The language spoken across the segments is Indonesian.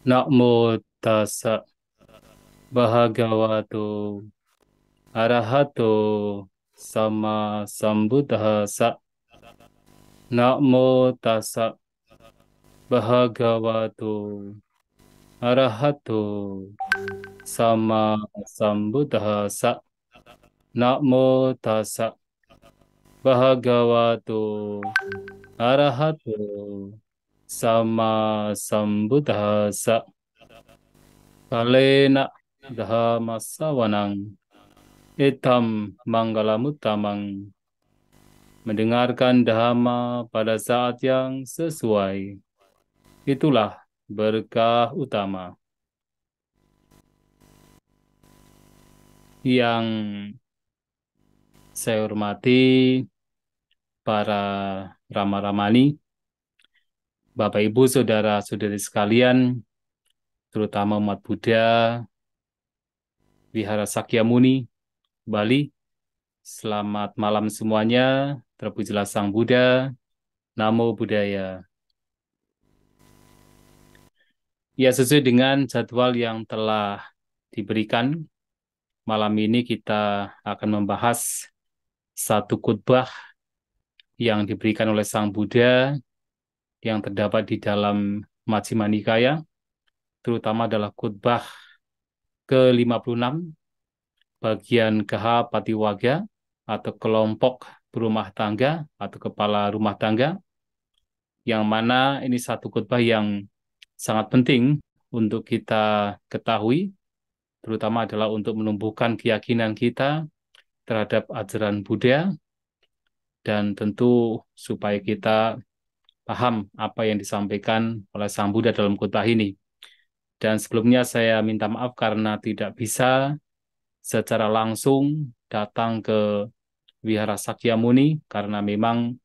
Namo tassa bhagavato arahato sama sambuddhassa. Namo tassa bhagavato arahato sama sambuddhassa. Namo tassa bhagavato arahato sama sambuddhassa. Kalena dhammasawanang itam manggalamuttamang. Mendengarkan dhamma pada saat yang sesuai. Itulah berkah utama. Yang saya hormati para Rama-Ramani, Bapak Ibu, Saudara-saudari sekalian, terutama umat Buddha, Wihara Sakyamuni, Bali. Selamat malam semuanya, terpujilah Sang Buddha, Namo Buddhaya. Ya, sesuai dengan jadwal yang telah diberikan, malam ini kita akan membahas satu khutbah yang diberikan oleh Sang Buddha yang terdapat di dalam Majjhima Nikaya, terutama adalah khutbah ke-56 bagian KH Patiwaga atau kelompok berumah tangga atau kepala rumah tangga, yang mana ini satu khutbah yang sangat penting untuk kita ketahui, terutama adalah untuk menumbuhkan keyakinan kita terhadap ajaran Buddha, dan tentu supaya kita paham apa yang disampaikan oleh Sang Buddha dalam khutbah ini. Dan sebelumnya saya minta maaf karena tidak bisa secara langsung datang ke Wihara Sakyamuni karena memang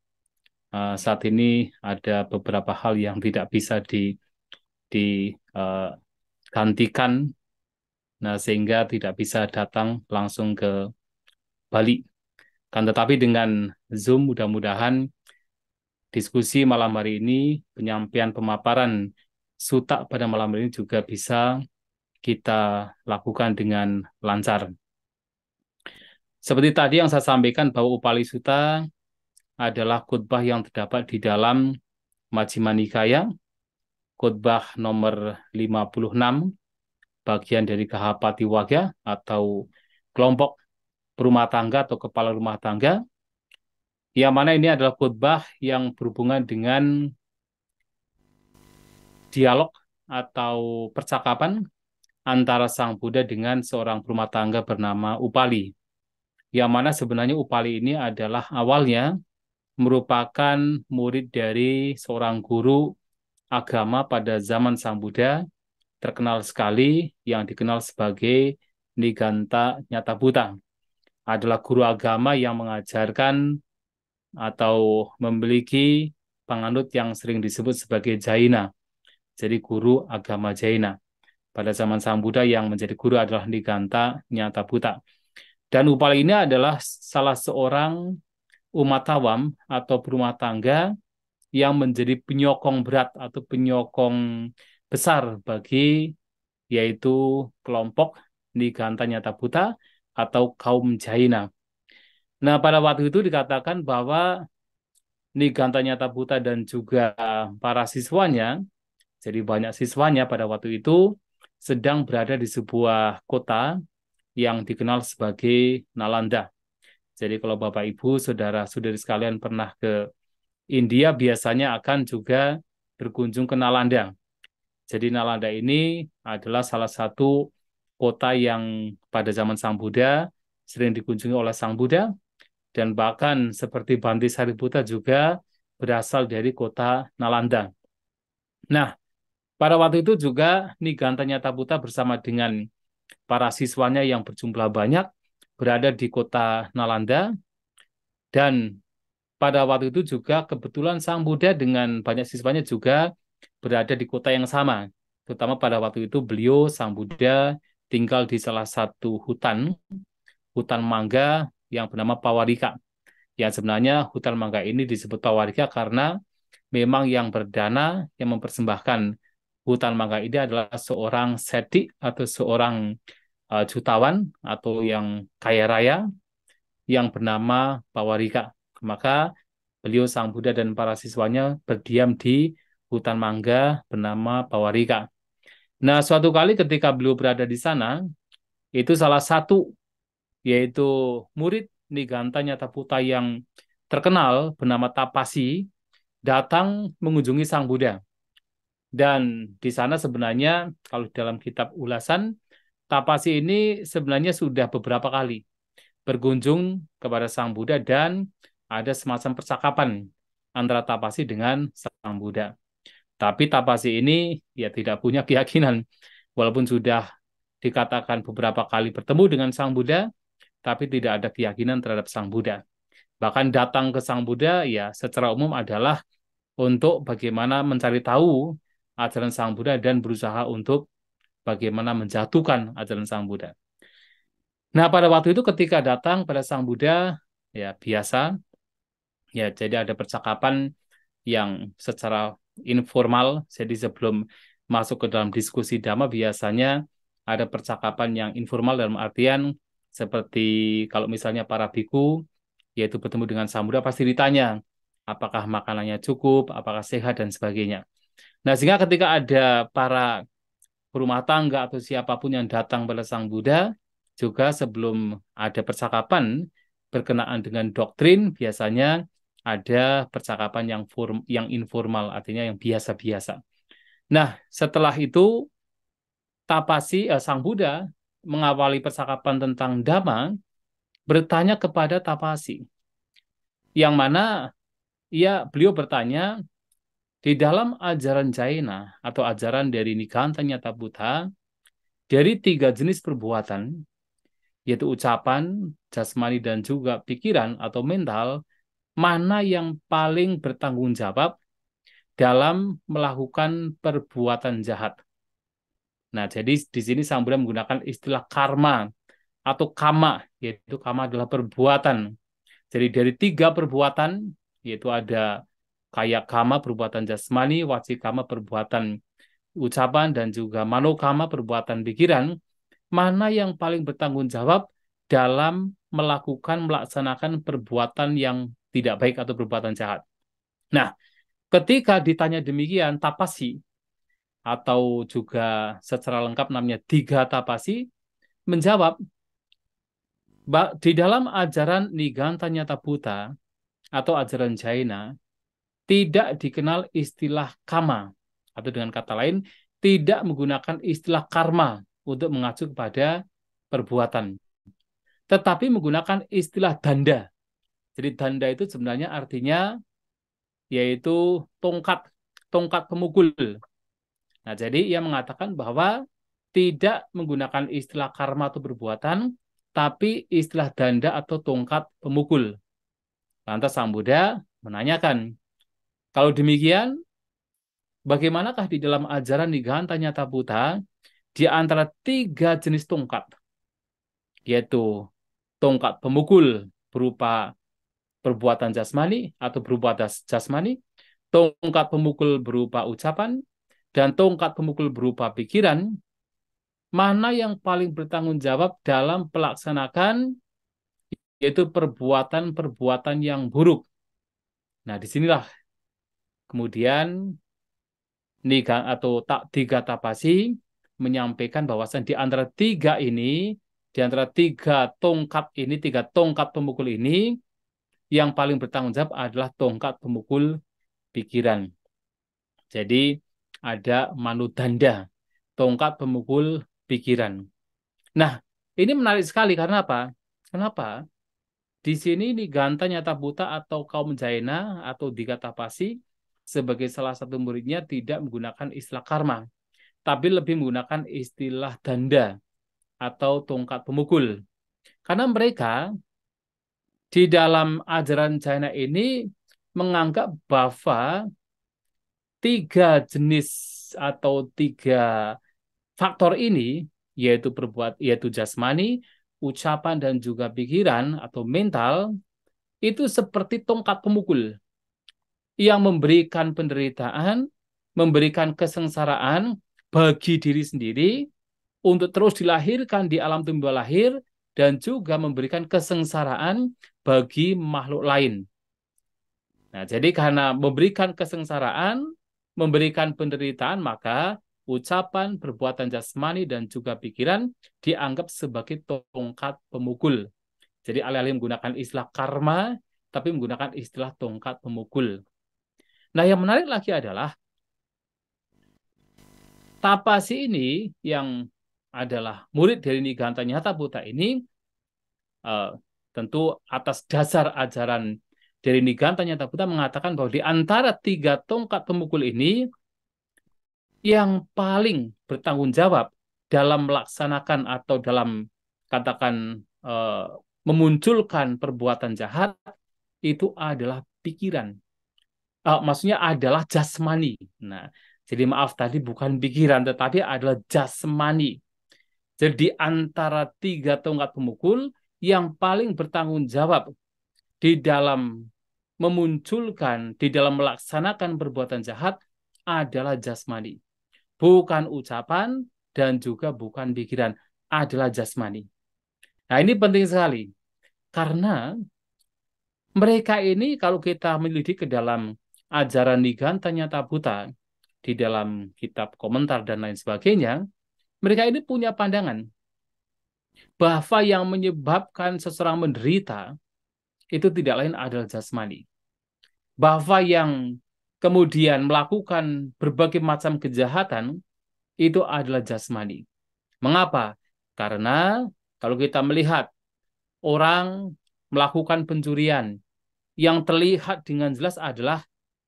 saat ini ada beberapa hal yang tidak bisa digantikan, nah sehingga tidak bisa datang langsung ke Bali. Kan tetapi dengan Zoom mudah-mudahan diskusi malam hari ini, penyampaian pemaparan suta pada malam hari ini juga bisa kita lakukan dengan lancar. Seperti tadi yang saya sampaikan bahwa Upali Sutta adalah khutbah yang terdapat di dalam Majjhima Nikaya, khutbah nomor 56, bagian dari Kahapatiwaga atau kelompok berumah tangga atau kepala rumah tangga, yang mana ini adalah khutbah yang berhubungan dengan dialog atau percakapan antara Sang Buddha dengan seorang berumah tangga bernama Upali. Yang mana sebenarnya Upali ini adalah awalnya merupakan murid dari seorang guru agama pada zaman Sang Buddha, terkenal sekali yang dikenal sebagai Niganta Nyatabuta. Adalah guru agama yang mengajarkan atau memiliki penganut yang sering disebut sebagai Jaina. Jadi guru agama Jaina. Pada zaman Sang Buddha yang menjadi guru adalah Niganta Nyatabuta. Dan Upali ini adalah salah seorang umat awam atau berumah tangga yang menjadi penyokong berat atau penyokong besar bagi yaitu kelompok Niganta Nyatabuta atau kaum Jaina. Nah, pada waktu itu dikatakan bahwa Niganta Nyatabuta dan juga para siswanya, jadi banyak siswanya pada waktu itu sedang berada di sebuah kota yang dikenal sebagai Nalanda. Jadi kalau Bapak Ibu, saudara-saudari sekalian pernah ke India, biasanya akan juga berkunjung ke Nalanda. Jadi Nalanda ini adalah salah satu kota yang pada zaman Sang Buddha sering dikunjungi oleh Sang Buddha, dan bahkan seperti Bhante Sariputta juga berasal dari kota Nalanda. Nah, pada waktu itu juga Niganta Nyatabuta bersama dengan para siswanya yang berjumlah banyak berada di kota Nalanda, dan pada waktu itu juga kebetulan Sang Buddha dengan banyak siswanya juga berada di kota yang sama. Terutama pada waktu itu beliau, Sang Buddha, tinggal di salah satu hutan mangga yang bernama Pawarika. Yang sebenarnya hutan mangga ini disebut Pawarika karena memang yang berdana, yang mempersembahkan Hutan Mangga ini adalah seorang seti atau seorang jutawan atau yang kaya raya yang bernama Pawarika. Maka beliau Sang Buddha dan para siswanya berdiam di hutan mangga bernama Pawarika. Nah, suatu kali ketika beliau berada di sana, itu salah satu yaitu murid Niganta Nyataputa yang terkenal bernama Tapasi datang mengunjungi Sang Buddha. Dan di sana sebenarnya kalau dalam kitab ulasan, Tapasi ini sebenarnya sudah beberapa kali berkunjung kepada Sang Buddha dan ada semacam percakapan antara Tapasi dengan Sang Buddha. Tapi Tapasi ini ya tidak punya keyakinan. Walaupun sudah dikatakan beberapa kali bertemu dengan Sang Buddha, tapi tidak ada keyakinan terhadap Sang Buddha. Bahkan datang ke Sang Buddha ya secara umum adalah untuk bagaimana mencari tahu ajaran Sang Buddha dan berusaha untuk bagaimana menjatuhkan ajaran Sang Buddha. Nah, pada waktu itu ketika datang pada Sang Buddha, ya biasa, ya jadi ada percakapan yang secara informal. Jadi sebelum masuk ke dalam diskusi Dhamma, biasanya ada percakapan yang informal dalam artian seperti kalau misalnya para biku, yaitu bertemu dengan Sang Buddha, pasti ditanya, apakah makanannya cukup, apakah sehat, dan sebagainya. Nah, sehingga ketika ada para rumah tangga atau siapapun yang datang pada Sang Buddha, juga sebelum ada percakapan berkenaan dengan doktrin, biasanya ada percakapan yang informal, artinya yang biasa-biasa. Nah, setelah itu Sang Buddha mengawali percakapan tentang Dhamma, bertanya kepada Tapasi, yang mana beliau bertanya, di dalam ajaran Jaina atau ajaran dari Niganta Nyataputa, dari 3 jenis perbuatan, yaitu ucapan, jasmani, dan juga pikiran atau mental, mana yang paling bertanggung jawab dalam melakukan perbuatan jahat. Nah, jadi di sini Sang Buddha menggunakan istilah karma atau kama, yaitu kama adalah perbuatan. Jadi dari 3 perbuatan, yaitu ada kaya kama perbuatan jasmani, waci kama perbuatan ucapan, dan juga manokama perbuatan pikiran, mana yang paling bertanggung jawab dalam melaksanakan perbuatan yang tidak baik atau perbuatan jahat. Nah, ketika ditanya demikian, Tapasi atau juga secara lengkap namanya Tiga Tapasi menjawab, di dalam ajaran Niganta Nyataputa atau ajaran Jaina tidak dikenal istilah kama, atau dengan kata lain tidak menggunakan istilah karma untuk mengacu kepada perbuatan, tetapi menggunakan istilah danda. Jadi danda itu sebenarnya artinya yaitu tongkat, tongkat pemukul. Nah, jadi ia mengatakan bahwa tidak menggunakan istilah karma atau perbuatan, tapi istilah danda atau tongkat pemukul. Lantas Sang Buddha menanyakan, kalau demikian, bagaimanakah di dalam ajaran Niganta Nyataputa di antara 3 jenis tongkat, yaitu tongkat pemukul berupa perbuatan jasmani atau berupa jasmani, tongkat pemukul berupa ucapan, dan tongkat pemukul berupa pikiran, mana yang paling bertanggung jawab dalam pelaksanakan yaitu perbuatan-perbuatan yang buruk. Nah, disinilah kemudian Tiga Tapasi menyampaikan bahwasan di antara 3 tongkat ini, 3 tongkat pemukul ini, yang paling bertanggung jawab adalah tongkat pemukul pikiran. Jadi ada manudanda, tongkat pemukul pikiran. Nah, ini menarik sekali karena apa? Kenapa? Di sini Niganta Nyataputa atau kaum Jaina atau Tiga Tapasi sebagai salah satu muridnya tidak menggunakan istilah karma, tapi lebih menggunakan istilah danda atau tongkat pemukul. Karena mereka di dalam ajaran Jaina ini menganggap bahwa 3 jenis atau 3 faktor ini, yaitu jasmani, ucapan, dan juga pikiran atau mental, itu seperti tongkat pemukul yang memberikan penderitaan, memberikan kesengsaraan bagi diri sendiri untuk terus dilahirkan di alam tumbuh lahir dan juga memberikan kesengsaraan bagi makhluk lain. Nah, jadi karena memberikan kesengsaraan, memberikan penderitaan, maka ucapan, perbuatan jasmani, dan juga pikiran dianggap sebagai tongkat pemukul. Jadi alih-alih menggunakan istilah karma, tapi menggunakan istilah tongkat pemukul. Nah, yang menarik lagi adalah Tapasi ini yang adalah murid dari Niganta Nyata Buddha ini eh, tentu atas dasar ajaran dari Niganta Nyata Buddha mengatakan bahwa di antara tiga tongkat pemukul ini yang paling bertanggung jawab dalam melaksanakan atau dalam katakan memunculkan perbuatan jahat itu adalah pikiran. Maksudnya adalah jasmani. Nah, jadi maaf tadi bukan pikiran tetapi adalah jasmani. Jadi antara tiga tongkat pemukul yang paling bertanggung jawab di dalam memunculkan, di dalam melaksanakan perbuatan jahat adalah jasmani. Bukan ucapan dan juga bukan pikiran, adalah jasmani. Nah, ini penting sekali. Karena mereka ini kalau kita melidik ke dalam ajaran Niganta Nyata Buddha, di dalam kitab komentar dan lain sebagainya, mereka ini punya pandangan bahwa yang menyebabkan seseorang menderita itu tidak lain adalah jasmani. Bahwa yang kemudian melakukan berbagai macam kejahatan itu adalah jasmani. Mengapa? Karena kalau kita melihat orang melakukan pencurian, yang terlihat dengan jelas adalah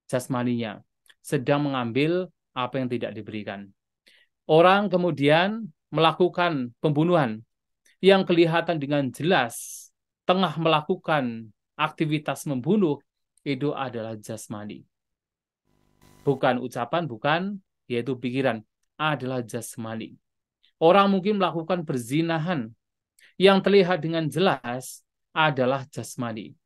jasmaninya, sedang mengambil apa yang tidak diberikan. Orang kemudian melakukan pembunuhan, yang kelihatan dengan jelas tengah melakukan aktivitas membunuh, itu adalah jasmani. Bukan ucapan, bukan yaitu pikiran, adalah jasmani. Orang mungkin melakukan perzinahan, yang terlihat dengan jelas adalah jasmani.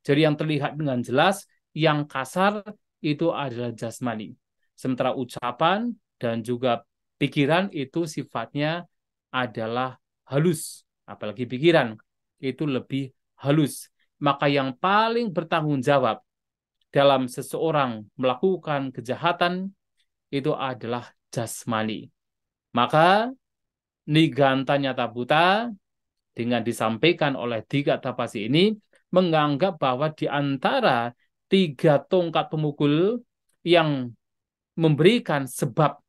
Jadi yang terlihat dengan jelas, yang kasar itu adalah jasmani. Sementara ucapan dan juga pikiran itu sifatnya adalah halus. Apalagi pikiran itu lebih halus. Maka yang paling bertanggung jawab dalam seseorang melakukan kejahatan itu adalah jasmani. Maka Niganta Nyata Buddha dengan disampaikan oleh tiga tapasi ini menganggap bahwa di antara tiga tongkat pemukul yang memberikan sebab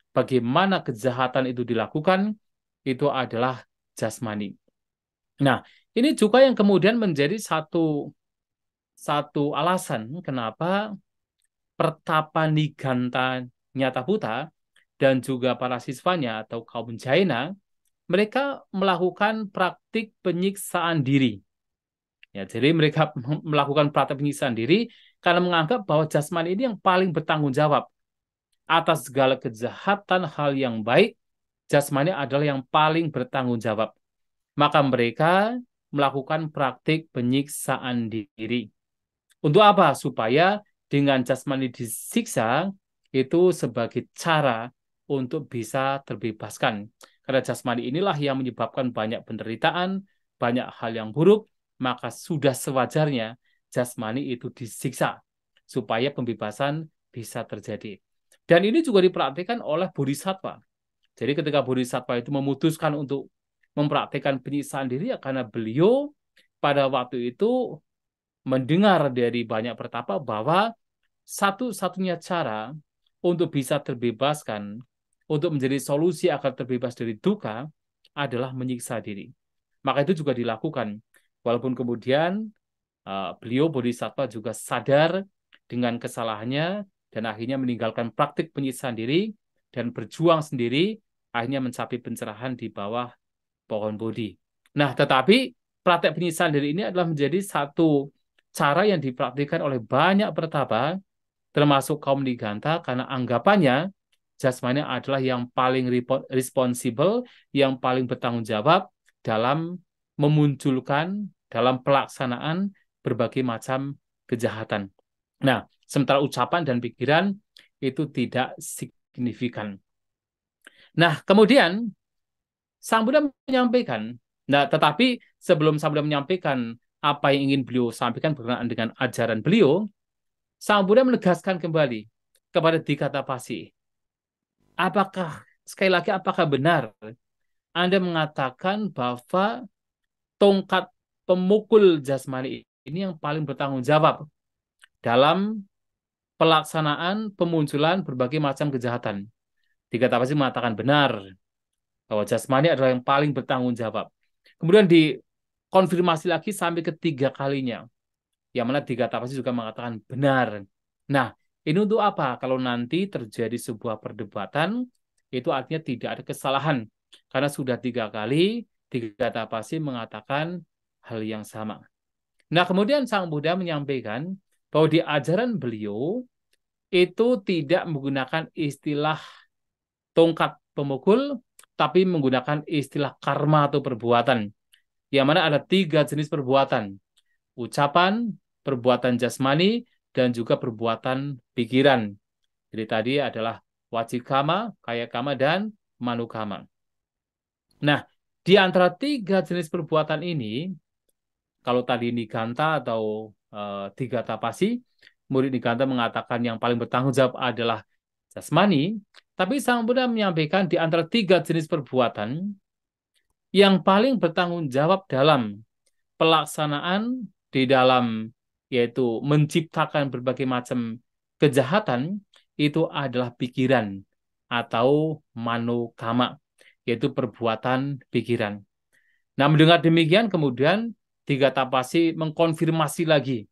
bagaimana kejahatan itu dilakukan itu adalah jasmani. Nah, ini juga yang kemudian menjadi satu alasan kenapa pertapa Niganta Nyata Buddha dan juga para siswanya atau kaum Jaina mereka melakukan praktik penyiksaan diri. Ya, jadi mereka melakukan praktik penyiksaan diri karena menganggap bahwa jasmani ini yang paling bertanggung jawab atas segala kejahatan hal yang baik. Jasmani adalah yang paling bertanggung jawab. Maka mereka melakukan praktik penyiksaan diri. Untuk apa? Supaya dengan jasmani disiksa itu sebagai cara untuk bisa terbebaskan. Karena jasmani inilah yang menyebabkan banyak penderitaan, banyak hal yang buruk, maka sudah sewajarnya jasmani itu disiksa supaya pembebasan bisa terjadi. Dan ini juga dipraktikkan oleh bodhisattva. Jadi ketika bodhisattva itu memutuskan untuk mempraktikkan penyiksaan diri ya karena beliau pada waktu itu mendengar dari banyak pertapa bahwa satu-satunya cara untuk bisa terbebaskan, untuk menjadi solusi agar terbebas dari duka adalah menyiksa diri. Maka itu juga dilakukan. Walaupun kemudian beliau Bodhisattva juga sadar dengan kesalahannya dan akhirnya meninggalkan praktik penyiksaan diri dan berjuang sendiri, akhirnya mencapai pencerahan di bawah pohon Bodhi. Nah, tetapi praktek penyiksaan diri ini adalah menjadi satu cara yang dipraktikkan oleh banyak pertapa, termasuk kaum Niganta, karena anggapannya jasmani adalah yang paling responsibel, yang paling bertanggung jawab dalam memunculkan, dalam pelaksanaan berbagai macam kejahatan. Nah, sementara ucapan dan pikiran itu tidak signifikan. Nah, kemudian Sang Buddha menyampaikan, nah tetapi sebelum Sang Buddha menyampaikan apa yang ingin beliau sampaikan berkenaan dengan ajaran beliau, Sang Buddha menegaskan kembali kepada Dikatapasi, apakah sekali lagi apakah benar Anda mengatakan bahwa tongkat pemukul jasmani ini yang paling bertanggung jawab dalam pelaksanaan pemunculan berbagai macam kejahatan. Dikatapasi mengatakan benar bahwa jasmani adalah yang paling bertanggung jawab. Kemudian dikonfirmasi lagi sampai ketiga kalinya, yang mana Dikatapasi juga mengatakan benar. Nah, ini untuk apa? Kalau nanti terjadi sebuah perdebatan, itu artinya tidak ada kesalahan. Karena sudah tiga kali, Dikatapasi mengatakan hal yang sama. Nah, kemudian Sang Buddha menyampaikan bahwa di ajaran beliau itu tidak menggunakan istilah tongkat pemukul, tapi menggunakan istilah karma atau perbuatan. Yang mana ada tiga jenis perbuatan. Ucapan, perbuatan jasmani, dan juga perbuatan pikiran. Jadi tadi adalah wacikama, kayakama, dan manukama. Nah, di antara tiga jenis perbuatan ini, kalau tadi Niganta atau Tiga Tapasi, murid Niganta mengatakan yang paling bertanggung jawab adalah jasmani, tapi Sang Buddha menyampaikan di antara tiga jenis perbuatan, yang paling bertanggung jawab dalam pelaksanaan di dalam yaitu menciptakan berbagai macam kejahatan itu adalah pikiran atau manokama, yaitu perbuatan pikiran. Nah, mendengar demikian kemudian Tiga Tapasi mengkonfirmasi lagi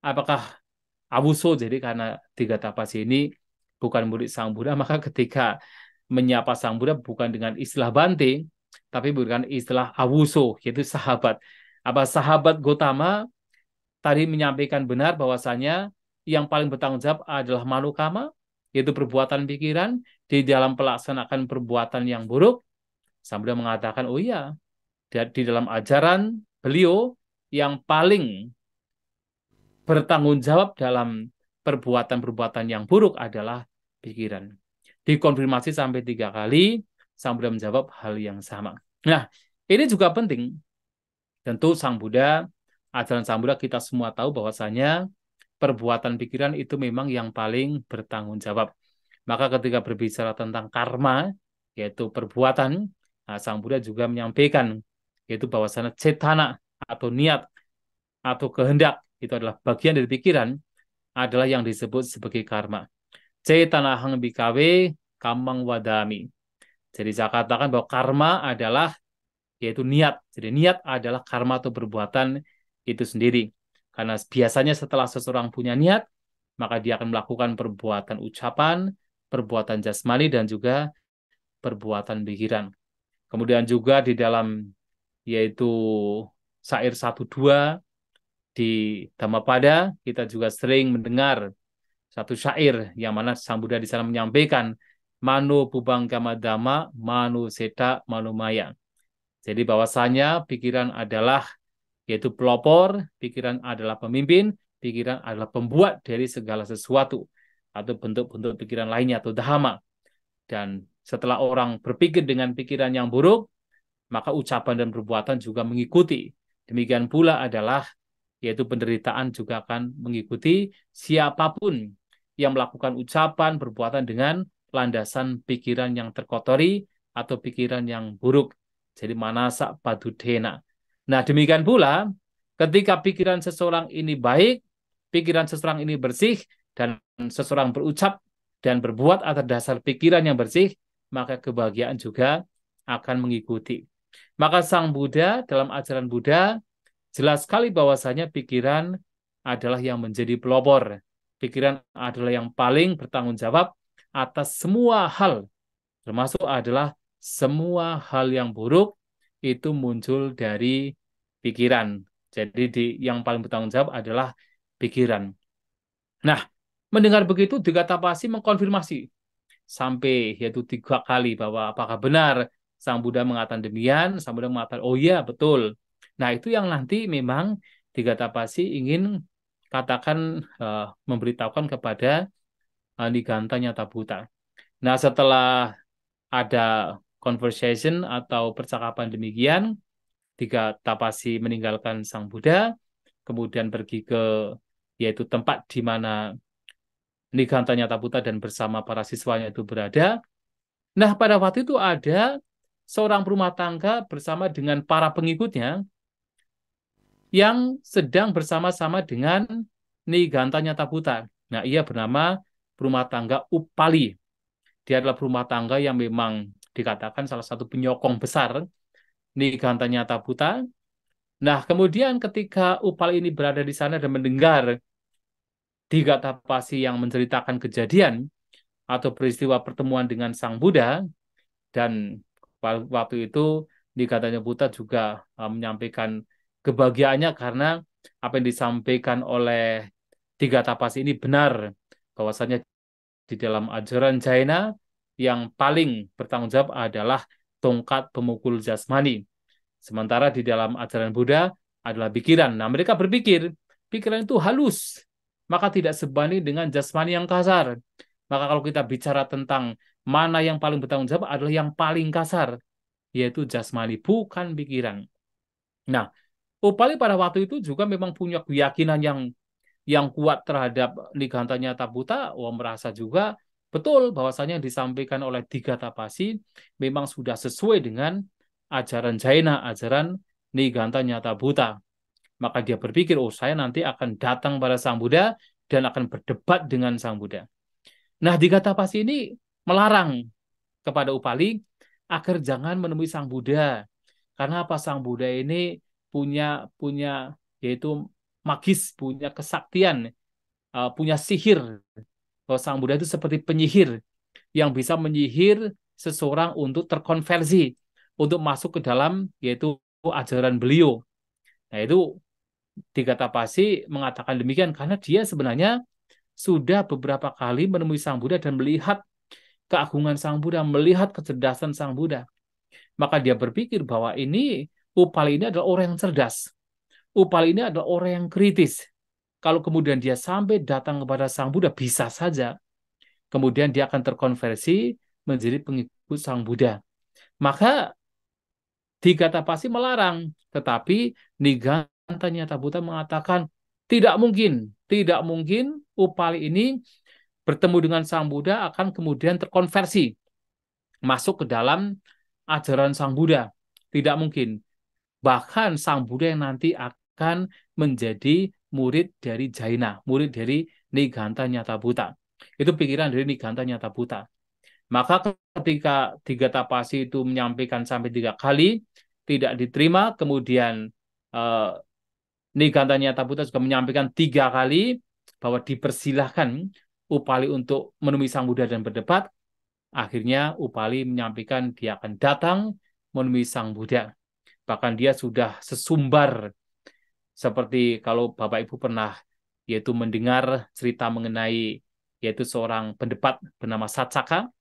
apakah Awuso, jadi karena Tiga Tapasi ini bukan murid Sang Buddha, maka ketika menyapa Sang Buddha bukan dengan istilah Bante, tapi bukan istilah Awuso, yaitu sahabat. Apa sahabat Gotama tadi menyampaikan benar bahwasanya yang paling bertanggung jawab adalah manukama, yaitu perbuatan pikiran di dalam pelaksanaan perbuatan yang buruk. Sang Buddha mengatakan, oh iya, di dalam ajaran beliau yang paling bertanggung jawab dalam perbuatan-perbuatan yang buruk adalah pikiran. Dikonfirmasi sampai tiga kali, Sang Buddha menjawab hal yang sama. Nah, ini juga penting. Tentu Sang Buddha, ajaran Sang Buddha kita semua tahu bahwasanya perbuatan pikiran itu memang yang paling bertanggung jawab. Maka ketika berbicara tentang karma, yaitu perbuatan, nah, Sang Buddha juga menyampaikan, yaitu bahwasanya cetana atau niat atau kehendak itu adalah bagian dari pikiran, adalah yang disebut sebagai karma. Cetanahang bikawe kamang wadami. Jadi saya katakan bahwa karma adalah yaitu niat. Jadi niat adalah karma atau perbuatan itu sendiri. Karena biasanya setelah seseorang punya niat, maka dia akan melakukan perbuatan ucapan, perbuatan jasmani, dan juga perbuatan pikiran. Kemudian juga di dalam yaitu syair 1-2 di Dhammapada, kita juga sering mendengar satu syair yang mana Sang Buddha di sana menyampaikan Manu Pubangkama Dhamma, Manu Seta, Manu Maya. Jadi bahwasanya pikiran adalah yaitu pelopor, pikiran adalah pemimpin, pikiran adalah pembuat dari segala sesuatu atau bentuk-bentuk pikiran lainnya atau dhamma. Dan setelah orang berpikir dengan pikiran yang buruk, maka ucapan dan perbuatan juga mengikuti. Demikian pula adalah yaitu penderitaan juga akan mengikuti siapapun yang melakukan ucapan, perbuatan dengan landasan pikiran yang terkotori atau pikiran yang buruk. Jadi manasa padudena. Nah, demikian pula ketika pikiran seseorang ini baik, pikiran seseorang ini bersih, dan seseorang berucap dan berbuat atas dasar pikiran yang bersih, maka kebahagiaan juga akan mengikuti. Maka Sang Buddha dalam ajaran Buddha jelas sekali bahwasanya pikiran adalah yang menjadi pelopor. Pikiran adalah yang paling bertanggung jawab atas semua hal, termasuk adalah semua hal yang buruk itu muncul dari pikiran. Jadi yang paling bertanggung jawab adalah pikiran. Nah, mendengar begitu Dikatapasi mengkonfirmasi sampai yaitu tiga kali bahwa apakah benar Sang Buddha mengatakan demikian, Sang Buddha mengatakan oh iya betul. Nah itu yang nanti memang Dikatapasi ingin katakan memberitahukan kepada Niganta Nyatabuta. Nah setelah ada conversation atau percakapan demikian. Tiga Tapasi meninggalkan Sang Buddha, kemudian pergi ke yaitu tempat di mana Niganta Nyataputa dan bersama para siswanya itu berada. Nah, pada waktu itu ada seorang rumah tangga bersama dengan para pengikutnya yang sedang bersama-sama dengan Niganta Nyataputa. Nah, ia bernama rumah tangga Upali. Dia adalah rumah tangga yang memang dikatakan salah satu penyokong besar Niganta Nyataputa. Nah, kemudian ketika Upali ini berada di sana dan mendengar Tiga Tapasi yang menceritakan kejadian atau peristiwa pertemuan dengan Sang Buddha, dan waktu itu Niganta Buddha juga menyampaikan kebahagiaannya karena apa yang disampaikan oleh Tiga Tapas ini benar, bahwasanya di dalam ajaran Jaina yang paling bertanggung jawab adalah tongkat pemukul jasmani, sementara di dalam ajaran Buddha adalah pikiran. Nah, mereka berpikir pikiran itu halus, maka tidak sebanding dengan jasmani yang kasar. Maka kalau kita bicara tentang mana yang paling bertanggung jawab adalah yang paling kasar, yaitu jasmani, bukan pikiran. Nah, Upali pada waktu itu juga memang punya keyakinan yang kuat terhadap Niganta Nyataputa. Merasa juga betul bahwasanya yang disampaikan oleh Tiga Tapasi memang sudah sesuai dengan ajaran Jaina, ajaran Niganta Nyataputa. Maka dia berpikir, oh saya nanti akan datang pada Sang Buddha dan akan berdebat dengan Sang Buddha. Nah, Tiga Tapasi ini melarang kepada Upali agar jangan menemui Sang Buddha. Karena apa? Sang Buddha ini punya punya yaitu magis, punya kesaktian, punya sihir. Bahwa Sang Buddha itu seperti penyihir yang bisa menyihir seseorang untuk terkonversi, untuk masuk ke dalam yaitu ajaran beliau. Nah, itu Tiga Tapasi mengatakan demikian karena dia sebenarnya sudah beberapa kali menemui Sang Buddha dan melihat keagungan Sang Buddha, melihat kecerdasan Sang Buddha. Maka dia berpikir bahwa Upali ini adalah orang yang cerdas. Upali ini adalah orang yang kritis. Kalau kemudian dia sampai datang kepada Sang Buddha, bisa saja kemudian dia akan terkonversi menjadi pengikut Sang Buddha. Maka Tiga Tapasi melarang, tetapi Niganta Nyataputa mengatakan tidak mungkin Upali ini bertemu dengan Sang Buddha akan kemudian terkonversi masuk ke dalam ajaran Sang Buddha. Tidak mungkin. Bahkan Sang Buddha yang nanti akan menjadi murid dari Jaina, murid dari Niganta Nyataputa. Itu pikiran dari Niganta Nyataputa. Maka ketika Tiga Tapasi itu menyampaikan sampai 3 kali, tidak diterima, kemudian eh, Niganta Nyataputa juga menyampaikan 3 kali bahwa dipersilahkan Upali untuk menemui Sang Buddha dan berdebat. Akhirnya Upali menyampaikan dia akan datang menemui Sang Buddha. Bahkan dia sudah sesumbar seperti kalau Bapak Ibu pernah yaitu mendengar cerita mengenai yaitu seorang pendebat bernama Satsaka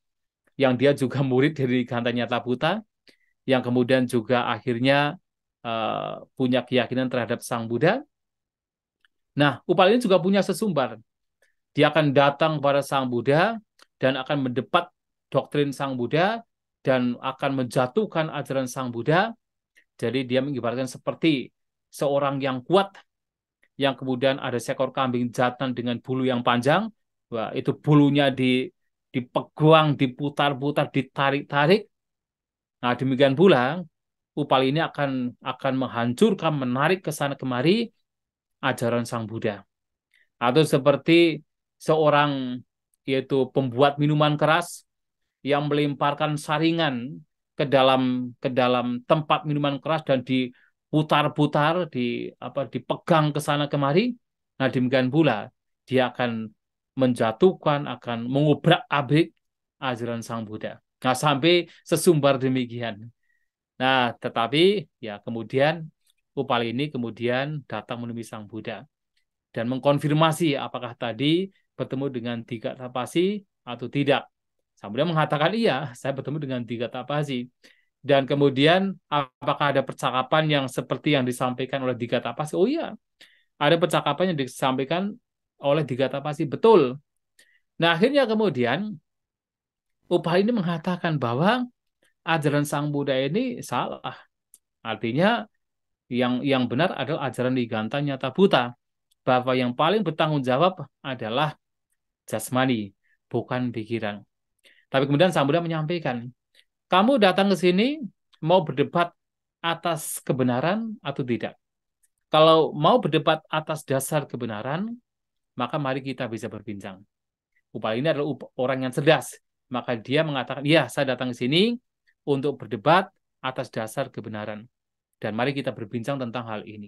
yang dia juga murid dari Ganta Nyataputa yang kemudian juga akhirnya punya keyakinan terhadap Sang Buddha. Nah, Upali ini juga punya sesumbar. Dia akan datang kepada Sang Buddha dan akan mendebat doktrin Sang Buddha dan akan menjatuhkan ajaran Sang Buddha. Jadi dia mengibaratkan seperti seorang yang kuat, yang kemudian ada seekor kambing jantan dengan bulu yang panjang. Wah, itu bulunya dipegang, diputar-putar, ditarik-tarik. Nah, demikian pula Upali ini akan menghancurkan, menarik ke sana kemari ajaran Sang Buddha. Atau seperti seorang yaitu pembuat minuman keras yang melemparkan saringan ke dalam tempat minuman keras dan diputar-putar, dipegang ke sana kemari. Nah, demikian pula dia akan menjatuhkan, akan mengubrak-abrik ajaran Sang Buddha. Nah, sampai sesumbar demikian. Nah, tetapi ya kemudian Upali ini kemudian datang menemui Sang Buddha dan mengkonfirmasi apakah tadi bertemu dengan Tiga Tapasi atau tidak. Sang Buddha mengatakan iya, saya bertemu dengan Tiga Tapasi. Dan kemudian apakah ada percakapan yang seperti yang disampaikan oleh Tiga Tapasi? Oh iya, ada percakapan yang disampaikan oleh Tiga Tapasi, betul. Nah, akhirnya kemudian Upali ini mengatakan bahwa ajaran Sang Buddha ini salah. Artinya yang benar adalah ajaran Niganta Nyata Buta, bahwa yang paling bertanggung jawab adalah jasmani, bukan pikiran. Tapi kemudian Sang Buddha menyampaikan, kamu datang ke sini mau berdebat atas kebenaran atau tidak? Kalau mau berdebat atas dasar kebenaran, maka mari kita bisa berbincang. Upali ini adalah orang yang cerdas. Maka dia mengatakan, ya saya datang ke sini untuk berdebat atas dasar kebenaran. Dan mari kita berbincang tentang hal ini.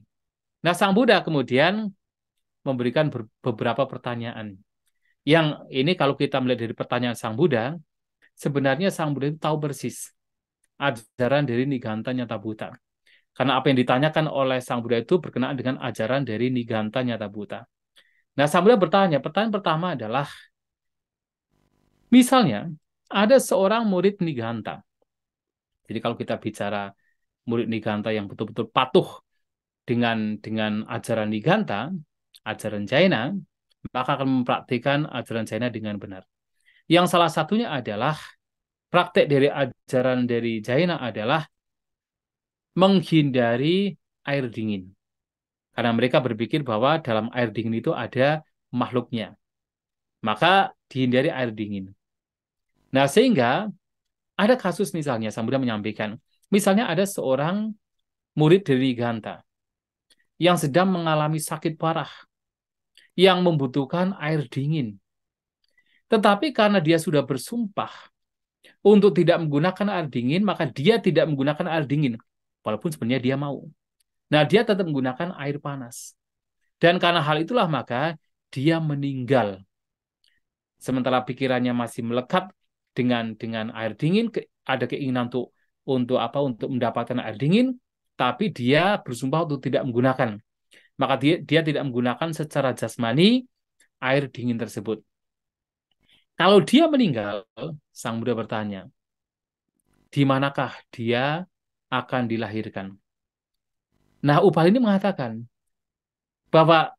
Nah, Sang Buddha kemudian memberikan beberapa pertanyaan. Yang ini kalau kita melihat dari pertanyaan Sang Buddha, sebenarnya Sang Buddha itu tahu persis ajaran dari Niganta Nyata Buta. Karena apa yang ditanyakan oleh Sang Buddha itu berkenaan dengan ajaran dari Niganta Nyata Buta. Nah, Sang Buddha bertanya, pertanyaan pertama adalah, misalnya ada seorang murid Niganta. Jadi kalau kita bicara murid Niganta yang betul-betul patuh dengan ajaran Niganta, ajaran Jaina, maka akan mempraktikkan ajaran Jaina dengan benar. Yang salah satunya adalah praktek dari ajaran dari Jaina adalah menghindari air dingin. Karena mereka berpikir bahwa dalam air dingin itu ada makhluknya. Maka dihindari air dingin. Nah, sehingga ada kasus misalnya, Sang Buddha menyampaikan, misalnya ada seorang murid dari Ganta yang sedang mengalami sakit parah, yang membutuhkan air dingin. Tetapi karena dia sudah bersumpah untuk tidak menggunakan air dingin, maka dia tidak menggunakan air dingin. Walaupun sebenarnya dia mau. Nah, dia tetap menggunakan air panas. Dan karena hal itulah maka dia meninggal. Sementara pikirannya masih melekat dengan air dingin, ada keinginan untuk mendapatkan air dingin, tapi dia bersumpah untuk tidak menggunakan. Maka dia tidak menggunakan secara jasmani air dingin tersebut. Kalau dia meninggal, Sang Buddha bertanya, di manakah dia akan dilahirkan? Nah, Upali ini mengatakan bahwa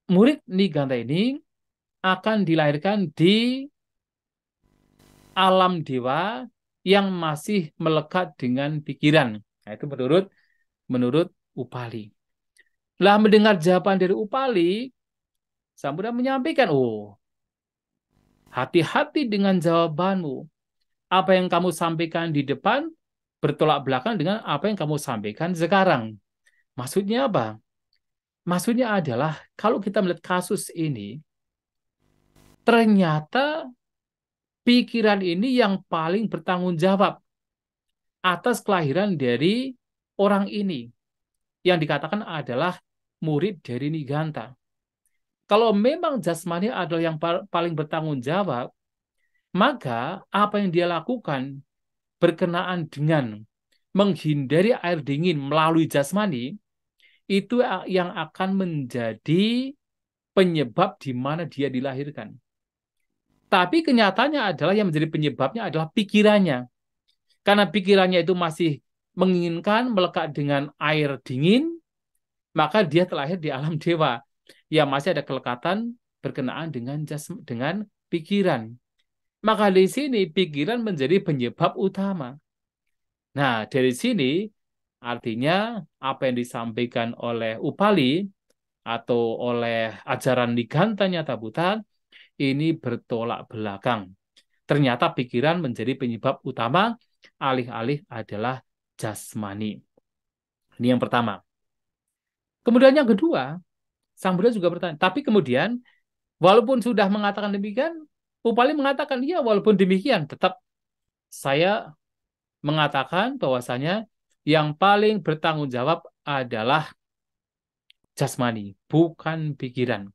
murid Niganta ini akan dilahirkan di alam dewa yang masih melekat dengan pikiran. Nah, itu menurut Upali. Lah mendengar jawaban dari Upali, Sang Buddha menyampaikan, oh, hati-hati dengan jawabanmu. Apa yang kamu sampaikan di depan bertolak belakang dengan apa yang kamu sampaikan sekarang. Maksudnya apa? Maksudnya adalah kalau kita melihat kasus ini, ternyata pikiran ini yang paling bertanggung jawab atas kelahiran dari orang ini. Yang dikatakan adalah murid dari Niganta. Kalau memang jasmani adalah yang paling bertanggung jawab, maka apa yang dia lakukan berkenaan dengan menghindari air dingin melalui jasmani, itu yang akan menjadi penyebab di mana dia dilahirkan. Tapi kenyataannya adalah yang menjadi penyebabnya adalah pikirannya. Karena pikirannya itu masih menginginkan melekat dengan air dingin, maka dia terlahir di alam dewa. Ya masih ada kelekatan berkenaan dengan pikiran. Maka di sini pikiran menjadi penyebab utama. Nah, dari sini artinya apa yang disampaikan oleh Upali atau oleh ajaran Niganta Nyata Buta ini bertolak belakang. Ternyata pikiran menjadi penyebab utama, alih-alih adalah jasmani. Ini yang pertama. Kemudian yang kedua, Sang Buddha juga bertanya, tapi kemudian walaupun sudah mengatakan demikian, Upali mengatakan, iya walaupun demikian, tetap saya mengatakan bahwasanya yang paling bertanggung jawab adalah jasmani, bukan pikiran.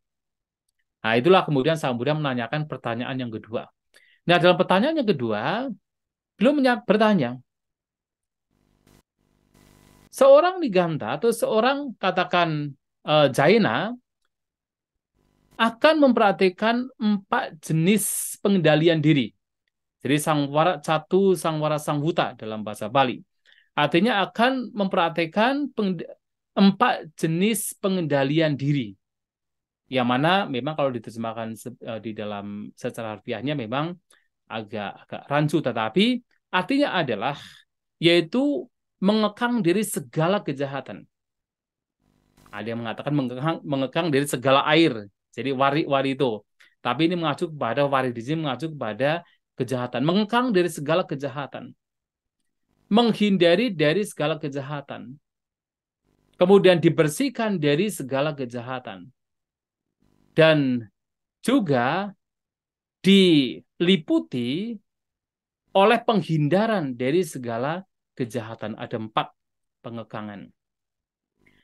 Nah, itulah kemudian Sang Buddha menanyakan pertanyaan yang kedua. Nah, dalam pertanyaan yang kedua, beliau bertanya, seorang Niganta atau seorang katakan Jaina akan memperhatikan 4 jenis pengendalian diri. Jadi sangwara sanghuta dalam bahasa Bali. Artinya akan memperhatikan 4 jenis pengendalian diri. Yang mana memang kalau diterjemahkan di dalam secara harfiahnya memang agak rancu, tetapi artinya adalah yaitu mengekang dari segala kejahatan. Ada yang mengatakan mengekang dari segala air. Jadi wari-wari itu. Tapi ini mengacu kepada wari di sini mengacu kepada kejahatan. Mengekang dari segala kejahatan. Menghindari dari segala kejahatan. Kemudian dibersihkan dari segala kejahatan. Dan juga diliputi oleh penghindaran dari segala kejahatan. Ada 4 pengekangan.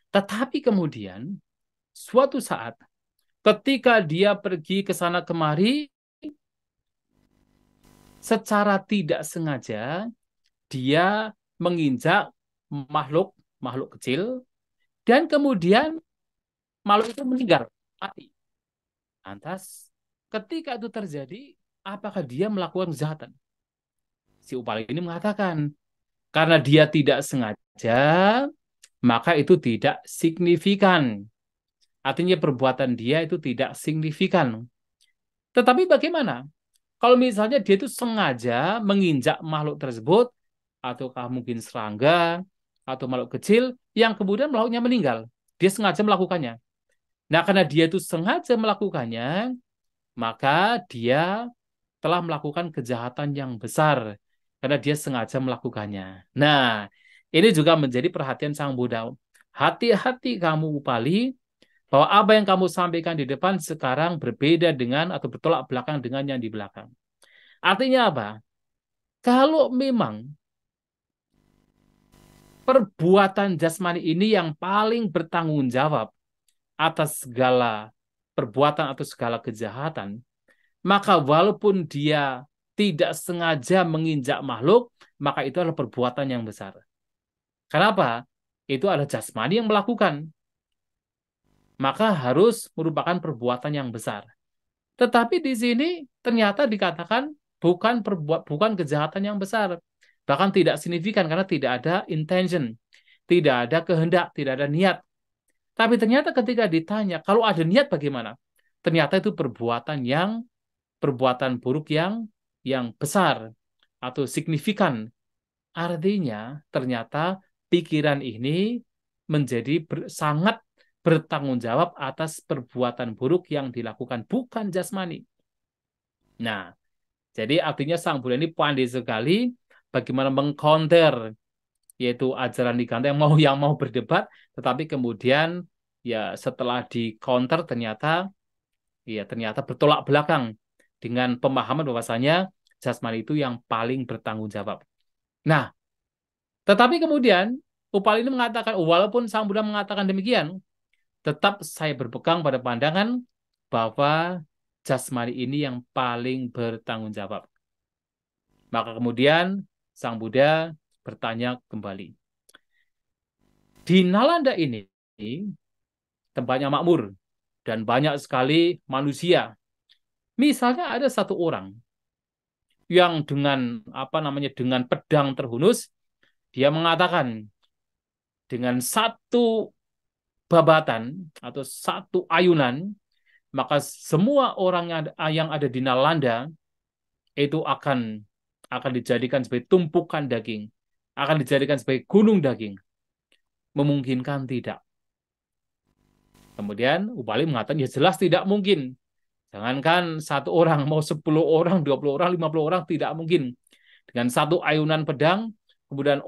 Tetapi kemudian suatu saat ketika dia pergi ke sana kemari secara tidak sengaja dia menginjak makhluk kecil dan kemudian makhluk itu meninggal mati. Lantas ketika itu terjadi, apakah dia melakukan kejahatan? Si Upali ini mengatakan karena dia tidak sengaja maka itu tidak signifikan. Artinya perbuatan dia itu tidak signifikan. Tetapi bagaimana? Kalau misalnya dia itu sengaja menginjak makhluk tersebut, ataukah mungkin serangga, atau makhluk kecil, yang kemudian makhluknya meninggal. Dia sengaja melakukannya. Nah, karena dia itu sengaja melakukannya, maka dia telah melakukan kejahatan yang besar. Karena dia sengaja melakukannya. Nah, ini juga menjadi perhatian Sang Buddha. Hati-hati kamu Upali, bahwa apa yang kamu sampaikan di depan sekarang berbeda dengan atau bertolak belakang dengan yang di belakang. Artinya apa? Kalau memang perbuatan jasmani ini yang paling bertanggung jawab atas segala perbuatan atau segala kejahatan, maka walaupun dia tidak sengaja menginjak makhluk, maka itu adalah perbuatan yang besar. Kenapa? Itu adalah jasmani yang melakukan. Maka harus merupakan perbuatan yang besar. Tetapi di sini ternyata dikatakan bukan kejahatan yang besar, bahkan tidak signifikan karena tidak ada intention, tidak ada kehendak, tidak ada niat. Tapi ternyata ketika ditanya kalau ada niat bagaimana? Ternyata itu perbuatan buruk yang besar atau signifikan. Artinya ternyata pikiran ini menjadi sangat bertanggung jawab atas perbuatan buruk yang dilakukan, bukan jasmani. Nah, jadi artinya Sang Buddha ini pandai sekali bagaimana mengcounter yaitu ajaran Nikanta yang mau berdebat, tetapi kemudian ya setelah di counter ternyata bertolak belakang dengan pemahaman bahwasanya jasmani itu yang paling bertanggung jawab. Nah, tetapi kemudian Upali ini mengatakan walaupun Sang Buddha mengatakan demikian, tetap saya berpegang pada pandangan bahwa jasmani ini yang paling bertanggung jawab. Maka kemudian Sang Buddha bertanya kembali. Di Nalanda ini tempatnya makmur dan banyak sekali manusia. Misalnya ada satu orang yang dengan pedang terhunus, dia mengatakan dengan satu babatan atau satu ayunan, maka semua orang yang ada di Nalanda itu akan dijadikan sebagai tumpukan daging, akan dijadikan sebagai gunung daging. Memungkinkan tidak? Kemudian Upali mengatakan, ya jelas tidak mungkin. Jangankan satu orang, mau 10 orang, 20 orang, 50 orang, tidak mungkin. Dengan satu ayunan pedang, kemudian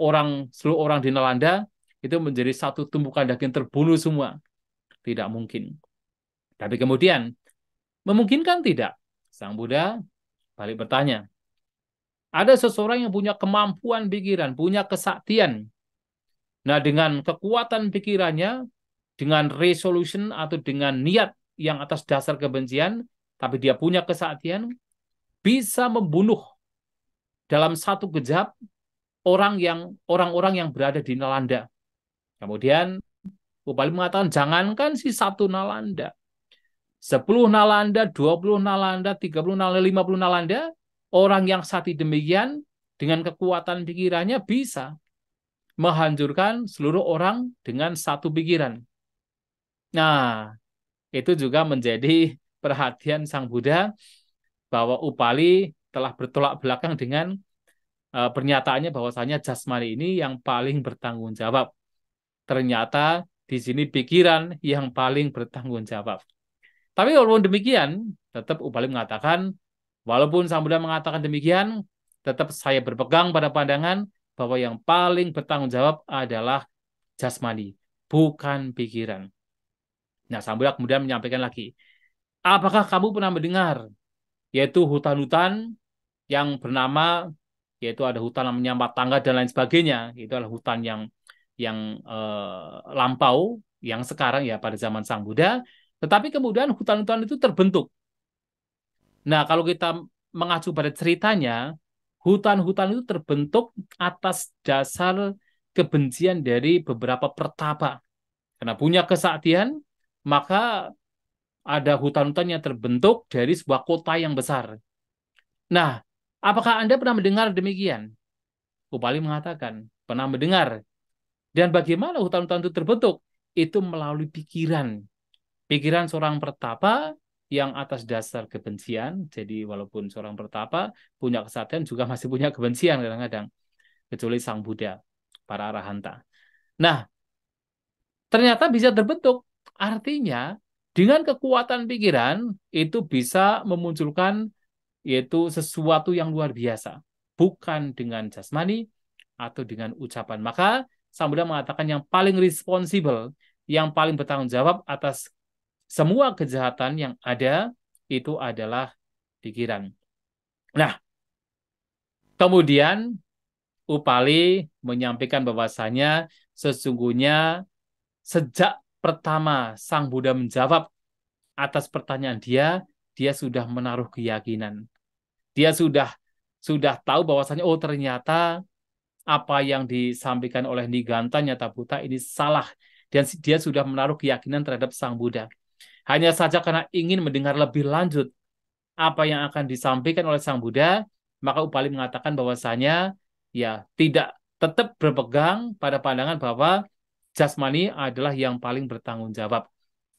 seluruh orang di Nalanda, itu menjadi satu tumpukan daging terbunuh semua. Tidak mungkin. Tapi kemudian, memungkinkan tidak? Sang Buddha balik bertanya. Ada seseorang yang punya kemampuan pikiran, punya kesaktian. Nah, dengan kekuatan pikirannya, dengan resolution atau dengan niat yang atas dasar kebencian, tapi dia punya kesaktian, bisa membunuh dalam satu kejap orang-orang yang berada di Nalanda. Kemudian Upali mengatakan, jangankan si satu Nalanda, 10 Nalanda, 20 Nalanda, 30 Nalanda, 50 Nalanda, orang yang sakti demikian dengan kekuatan pikirannya bisa menghancurkan seluruh orang dengan satu pikiran. Nah, itu juga menjadi perhatian Sang Buddha bahwa Upali telah bertolak belakang dengan pernyataannya bahwasanya jasmani ini yang paling bertanggung jawab. Ternyata di sini pikiran yang paling bertanggung jawab. Tapi walaupun demikian, tetap Upali mengatakan, walaupun Sang Buddha mengatakan demikian, tetap saya berpegang pada pandangan bahwa yang paling bertanggung jawab adalah jasmani, bukan pikiran. Nah, Sang Buddha kemudian menyampaikan lagi, apakah kamu pernah mendengar, yaitu hutan-hutan yang bernama, yaitu ada hutan namanya Matangga dan lain sebagainya, itu adalah hutan yang lampau, yang sekarang ya pada zaman Sang Buddha, tetapi kemudian hutan-hutan itu terbentuk. Nah, kalau kita mengacu pada ceritanya, hutan-hutan itu terbentuk atas dasar kebencian dari beberapa pertapa. Karena punya kesaktian, maka ada hutan-hutan yang terbentuk dari sebuah kota yang besar. Nah, apakah Anda pernah mendengar demikian? Upali mengatakan, pernah mendengar. Dan bagaimana hutan-hutan itu terbentuk? Itu melalui pikiran. Pikiran seorang pertapa yang atas dasar kebencian. Jadi walaupun seorang pertapa punya kesadaran juga masih punya kebencian kadang-kadang. Kecuali Sang Buddha, para arahanta. Nah, ternyata bisa terbentuk. Artinya, dengan kekuatan pikiran, itu bisa memunculkan yaitu sesuatu yang luar biasa. Bukan dengan jasmani atau dengan ucapan. Maka, Sang Buddha mengatakan yang paling responsibel, yang paling bertanggung jawab atas semua kejahatan yang ada itu adalah pikiran. Nah, kemudian Upali menyampaikan bahwasanya sesungguhnya sejak pertama Sang Buddha menjawab atas pertanyaan dia sudah menaruh keyakinan. Dia sudah tahu bahwasanya oh ternyata apa yang disampaikan oleh Niganta Nyatabuta ini salah dan dia sudah menaruh keyakinan terhadap Sang Buddha. Hanya saja karena ingin mendengar lebih lanjut apa yang akan disampaikan oleh Sang Buddha, maka Upali mengatakan bahwasanya ya tidak tetap berpegang pada pandangan bahwa jasmani adalah yang paling bertanggung jawab.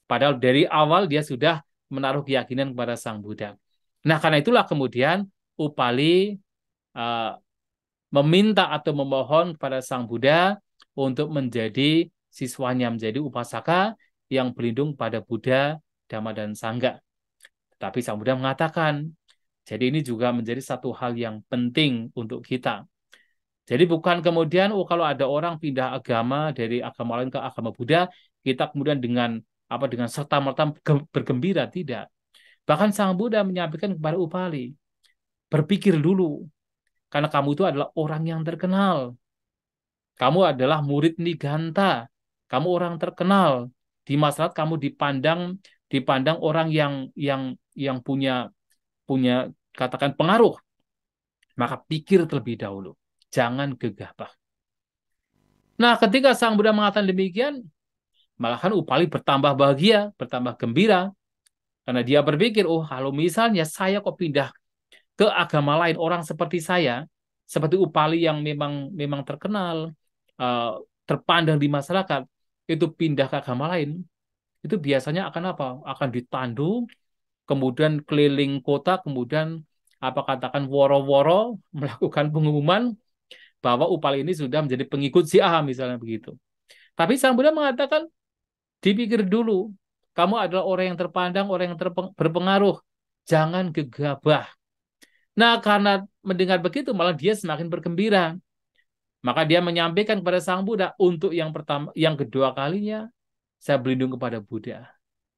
Padahal dari awal dia sudah menaruh keyakinan kepada Sang Buddha. Nah, karena itulah kemudian Upali uh, meminta atau memohon kepada Sang Buddha untuk menjadi siswanya, menjadi upasaka yang berlindung pada Buddha, Dhamma, dan Sangha. Tapi Sang Buddha mengatakan, jadi ini juga menjadi satu hal yang penting untuk kita. Jadi bukan kemudian, oh kalau ada orang pindah agama dari agama lain ke agama Buddha, kita kemudian dengan serta-merta bergembira, tidak. Bahkan Sang Buddha menyampaikan kepada Upali, berpikir dulu, karena kamu itu adalah orang yang terkenal. Kamu adalah murid Niganta. Kamu orang terkenal. Di masyarakat kamu dipandang orang yang punya katakan pengaruh. Maka pikir terlebih dahulu. Jangan gegabah. Nah, ketika Sang Buddha mengatakan demikian, malahan Upali bertambah bahagia, bertambah gembira. Karena dia berpikir, oh kalau misalnya saya kok pindah ke agama lain, orang seperti saya, seperti Upali yang memang terkenal, uh, terpandang di masyarakat, itu pindah ke agama lain, itu biasanya akan apa? Akan ditandu, kemudian keliling kota, kemudian apa katakan woro-woro melakukan pengumuman bahwa Upali ini sudah menjadi pengikut si A misalnya begitu. Tapi Sang Buddha mengatakan, dipikir dulu, kamu adalah orang yang terpandang, orang yang berpengaruh, jangan gegabah. Nah, karena mendengar begitu, malah dia semakin bergembira. Maka dia menyampaikan kepada Sang Buddha, untuk yang pertama, yang kedua kalinya, saya berlindung kepada Buddha.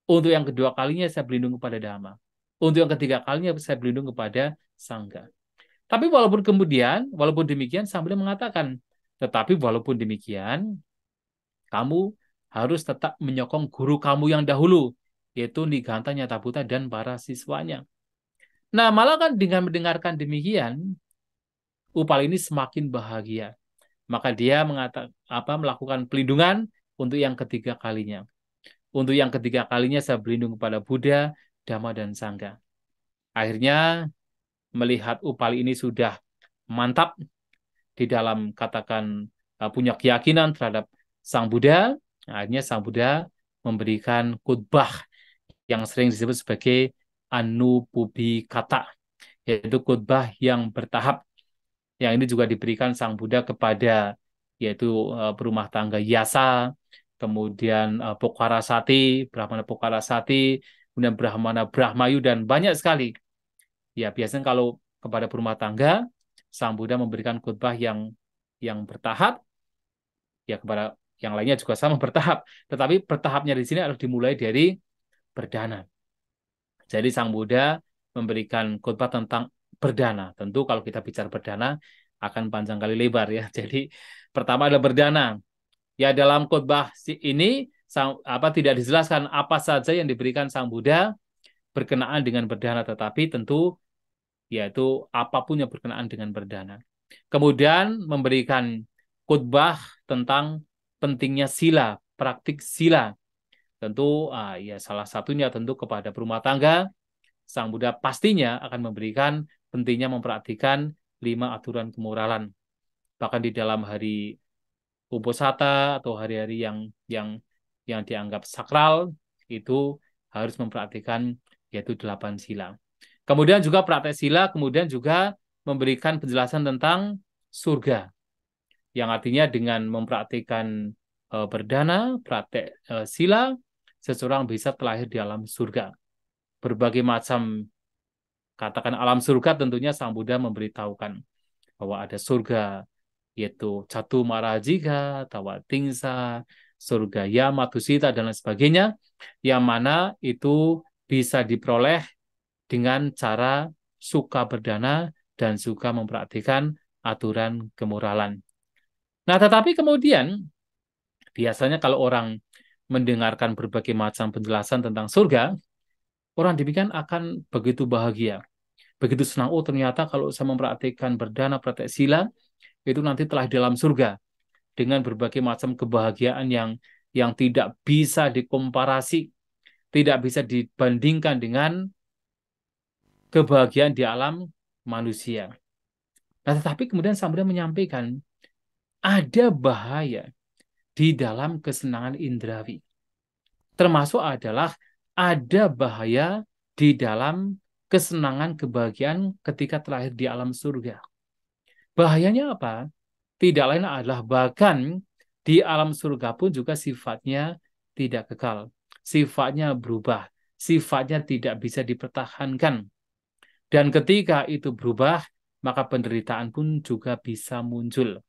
Untuk yang kedua kalinya, saya berlindung kepada Dhamma. Untuk yang ketiga kalinya, saya berlindung kepada Sangha. Tapi walaupun demikian, Sang Buddha mengatakan, tetapi walaupun demikian, kamu harus tetap menyokong guru kamu yang dahulu, yaitu Niganta Nyatabuta dan para siswanya. Nah, malah kan dengan mendengarkan demikian, Upali ini semakin bahagia. Maka dia melakukan pelindungan untuk yang ketiga kalinya. Untuk yang ketiga kalinya saya berlindung kepada Buddha, Dhamma, dan Sangha. Akhirnya melihat Upali ini sudah mantap di dalam katakan punya keyakinan terhadap Sang Buddha, akhirnya Sang Buddha memberikan khutbah yang sering disebut sebagai Anupubikata, yaitu khotbah yang bertahap. Yang ini juga diberikan Sang Buddha kepada yaitu perumah tangga Yasa, kemudian Pokarasati, Brahmana Pokarasati, kemudian Brahmana Brahmayu dan banyak sekali. Ya biasanya kalau kepada perumah tangga Sang Buddha memberikan khotbah yang bertahap, ya kepada yang lainnya juga sama bertahap. Tetapi bertahapnya di sini harus dimulai dari berdana. Jadi Sang Buddha memberikan khotbah tentang berdana. Tentu kalau kita bicara berdana akan panjang kali lebar ya. Jadi pertama adalah berdana. Ya dalam khotbah ini tidak dijelaskan apa saja yang diberikan Sang Buddha berkenaan dengan berdana, tetapi tentu yaitu apapun yang berkenaan dengan berdana. Kemudian memberikan khotbah tentang pentingnya sila, praktik sila. Tentu ya salah satunya tentu kepada perumah tangga, Sang Buddha pastinya akan memberikan pentingnya memperhatikan 5 aturan kemoralan. Bahkan di dalam hari Uposatha atau hari-hari yang dianggap sakral itu harus memperhatikan yaitu 8 sila. Kemudian juga praktek sila, kemudian juga memberikan penjelasan tentang surga, yang artinya dengan mempraktikkan berdana, praktek sila, seseorang bisa terlahir di alam surga. Berbagai macam katakan alam surga tentunya Sang Buddha memberitahukan bahwa ada surga yaitu Catu Marajika, Tawatingsa, surga Yama, Tusita, dan lain sebagainya, yang mana itu bisa diperoleh dengan cara suka berdana dan suka mempraktikkan aturan kemoralan. Nah, tetapi kemudian biasanya kalau orang mendengarkan berbagai macam penjelasan tentang surga, orang demikian akan begitu bahagia, begitu senang. Oh, ternyata kalau saya mempraktikkan berdana, praktek sila, itu nanti telah di dalam surga dengan berbagai macam kebahagiaan yang tidak bisa dikomparasi, tidak bisa dibandingkan dengan kebahagiaan di alam manusia. Nah, tetapi kemudian Sang Buddha menyampaikan ada bahaya di dalam kesenangan indrawi. Termasuk adalah ada bahaya di dalam kesenangan kebahagiaan ketika terlahir di alam surga. Bahayanya apa? Tidak lain adalah bahkan di alam surga pun juga sifatnya tidak kekal. Sifatnya berubah. Sifatnya tidak bisa dipertahankan. Dan ketika itu berubah, maka penderitaan pun juga bisa muncul.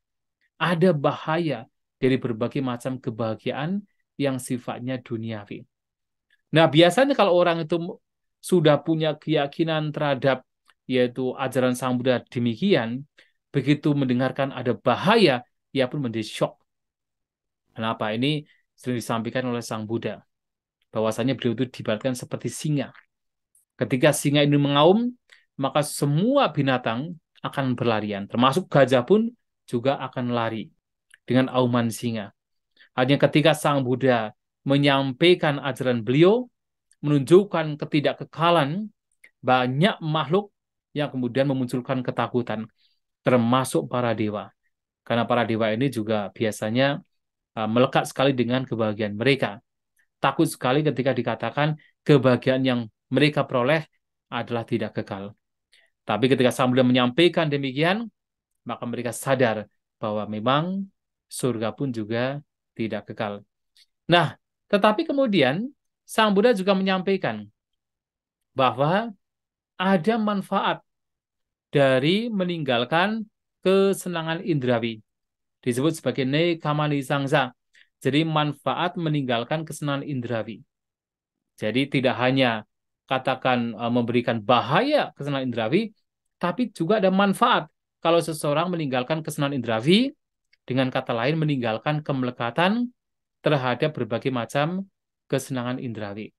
Ada bahaya dari berbagai macam kebahagiaan yang sifatnya duniawi. Nah, biasanya kalau orang itu sudah punya keyakinan terhadap yaitu ajaran Sang Buddha demikian, begitu mendengarkan ada bahaya, ia pun menjadi shock. Kenapa? Ini sering disampaikan oleh Sang Buddha. Bahwasanya beliau itu diibaratkan seperti singa. Ketika singa ini mengaum, maka semua binatang akan berlarian. Termasuk gajah pun juga akan lari dengan auman singa. Hanya ketika Sang Buddha menyampaikan ajaran beliau, menunjukkan ketidakkekalan, banyak makhluk yang kemudian memunculkan ketakutan, termasuk para dewa. Karena para dewa ini juga biasanya melekat sekali dengan kebahagiaan mereka. Takut sekali ketika dikatakan kebahagiaan yang mereka peroleh adalah tidak kekal. Tapi ketika Sang Buddha menyampaikan demikian, maka mereka sadar bahwa memang surga pun juga tidak kekal. Nah, tetapi kemudian Sang Buddha juga menyampaikan bahwa ada manfaat dari meninggalkan kesenangan indrawi. Disebut sebagai nekamani sangsa. Jadi manfaat meninggalkan kesenangan indrawi. Jadi tidak hanya katakan memberikan bahaya kesenangan indrawi, tapi juga ada manfaat kalau seseorang meninggalkan kesenangan indrawi, dengan kata lain meninggalkan kemelekatan terhadap berbagai macam kesenangan indrawi.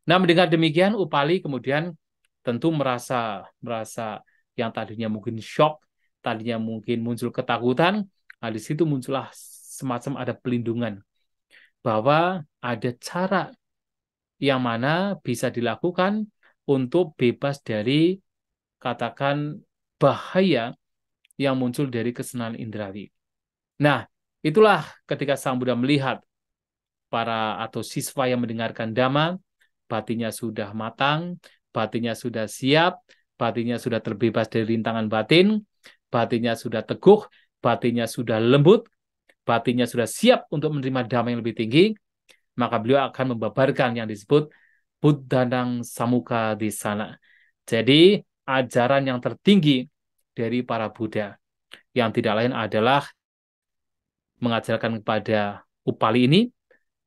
Nah, mendengar demikian, Upali kemudian tentu merasa merasa yang tadinya mungkin shock, tadinya mungkin muncul ketakutan, nah di situ muncullah semacam ada pelindungan bahwa ada cara yang mana bisa dilakukan untuk bebas dari katakan bahaya yang muncul dari kesenangan indrawi. Nah, itulah ketika Sang Buddha melihat para atau siswa yang mendengarkan Dhamma, batinnya sudah matang, batinnya sudah siap, batinnya sudah terbebas dari rintangan batin, batinnya sudah teguh, batinnya sudah lembut, batinnya sudah siap untuk menerima damai yang lebih tinggi, maka beliau akan membabarkan yang disebut Buddhanang Samuka di sana. Jadi ajaran yang tertinggi dari para Buddha yang tidak lain adalah mengajarkan kepada Upali ini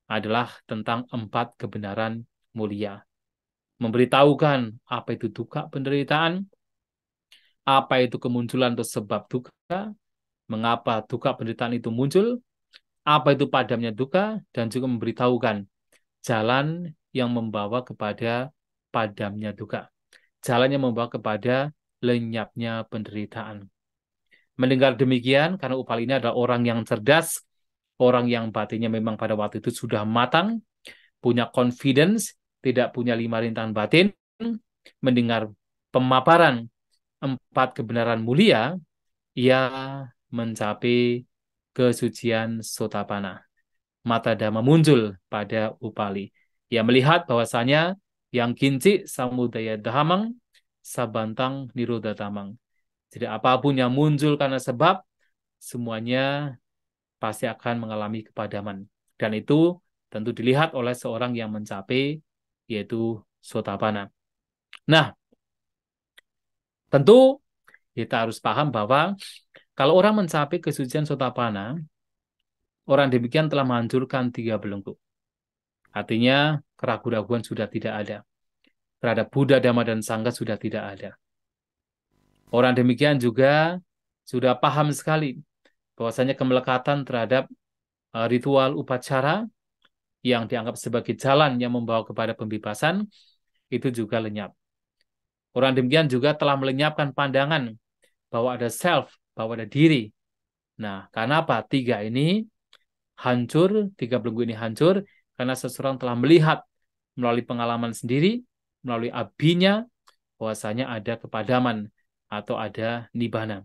adalah tentang 4 kebenaran mulia. Memberitahukan apa itu duka penderitaan, apa itu kemunculan atau sebab duka, mengapa duka penderitaan itu muncul, apa itu padamnya duka, dan juga memberitahukan jalan yang membawa kepada padamnya duka. Jalan yang membawa kepada lenyapnya penderitaan. Mendengar demikian, karena Upali ini adalah orang yang cerdas, orang yang batinnya memang pada waktu itu sudah matang, punya confidence, tidak punya 5 rintangan batin, mendengar pemaparan 4 kebenaran mulia, ia mencapai kesucian Sotapanna. Mata Dhamma muncul pada Upali. Ia melihat bahwasanya yang kinci samudaya dhammang, sabantang nirodha dhammang. Jadi apapun yang muncul karena sebab, semuanya pasti akan mengalami kepadaman. Dan itu tentu dilihat oleh seorang yang mencapai, yaitu Sotapanna. Nah, tentu kita harus paham bahwa kalau orang mencapai kesucian Sotapanna, orang demikian telah menghancurkan 3 belenggu. Artinya keraguan-raguan sudah tidak ada. Terhadap Buddha, Dhamma, dan Sangha sudah tidak ada. Orang demikian juga sudah paham sekali bahwasanya kemelekatan terhadap ritual upacara yang dianggap sebagai jalan yang membawa kepada pembebasan itu juga lenyap. Orang demikian juga telah melenyapkan pandangan bahwa ada self, bahwa ada diri. Nah, karena apa? 3 ini hancur, 3 belenggu ini hancur karena seseorang telah melihat melalui pengalaman sendiri, melalui abinya, bahwasanya ada kepadaman atau ada nibbana.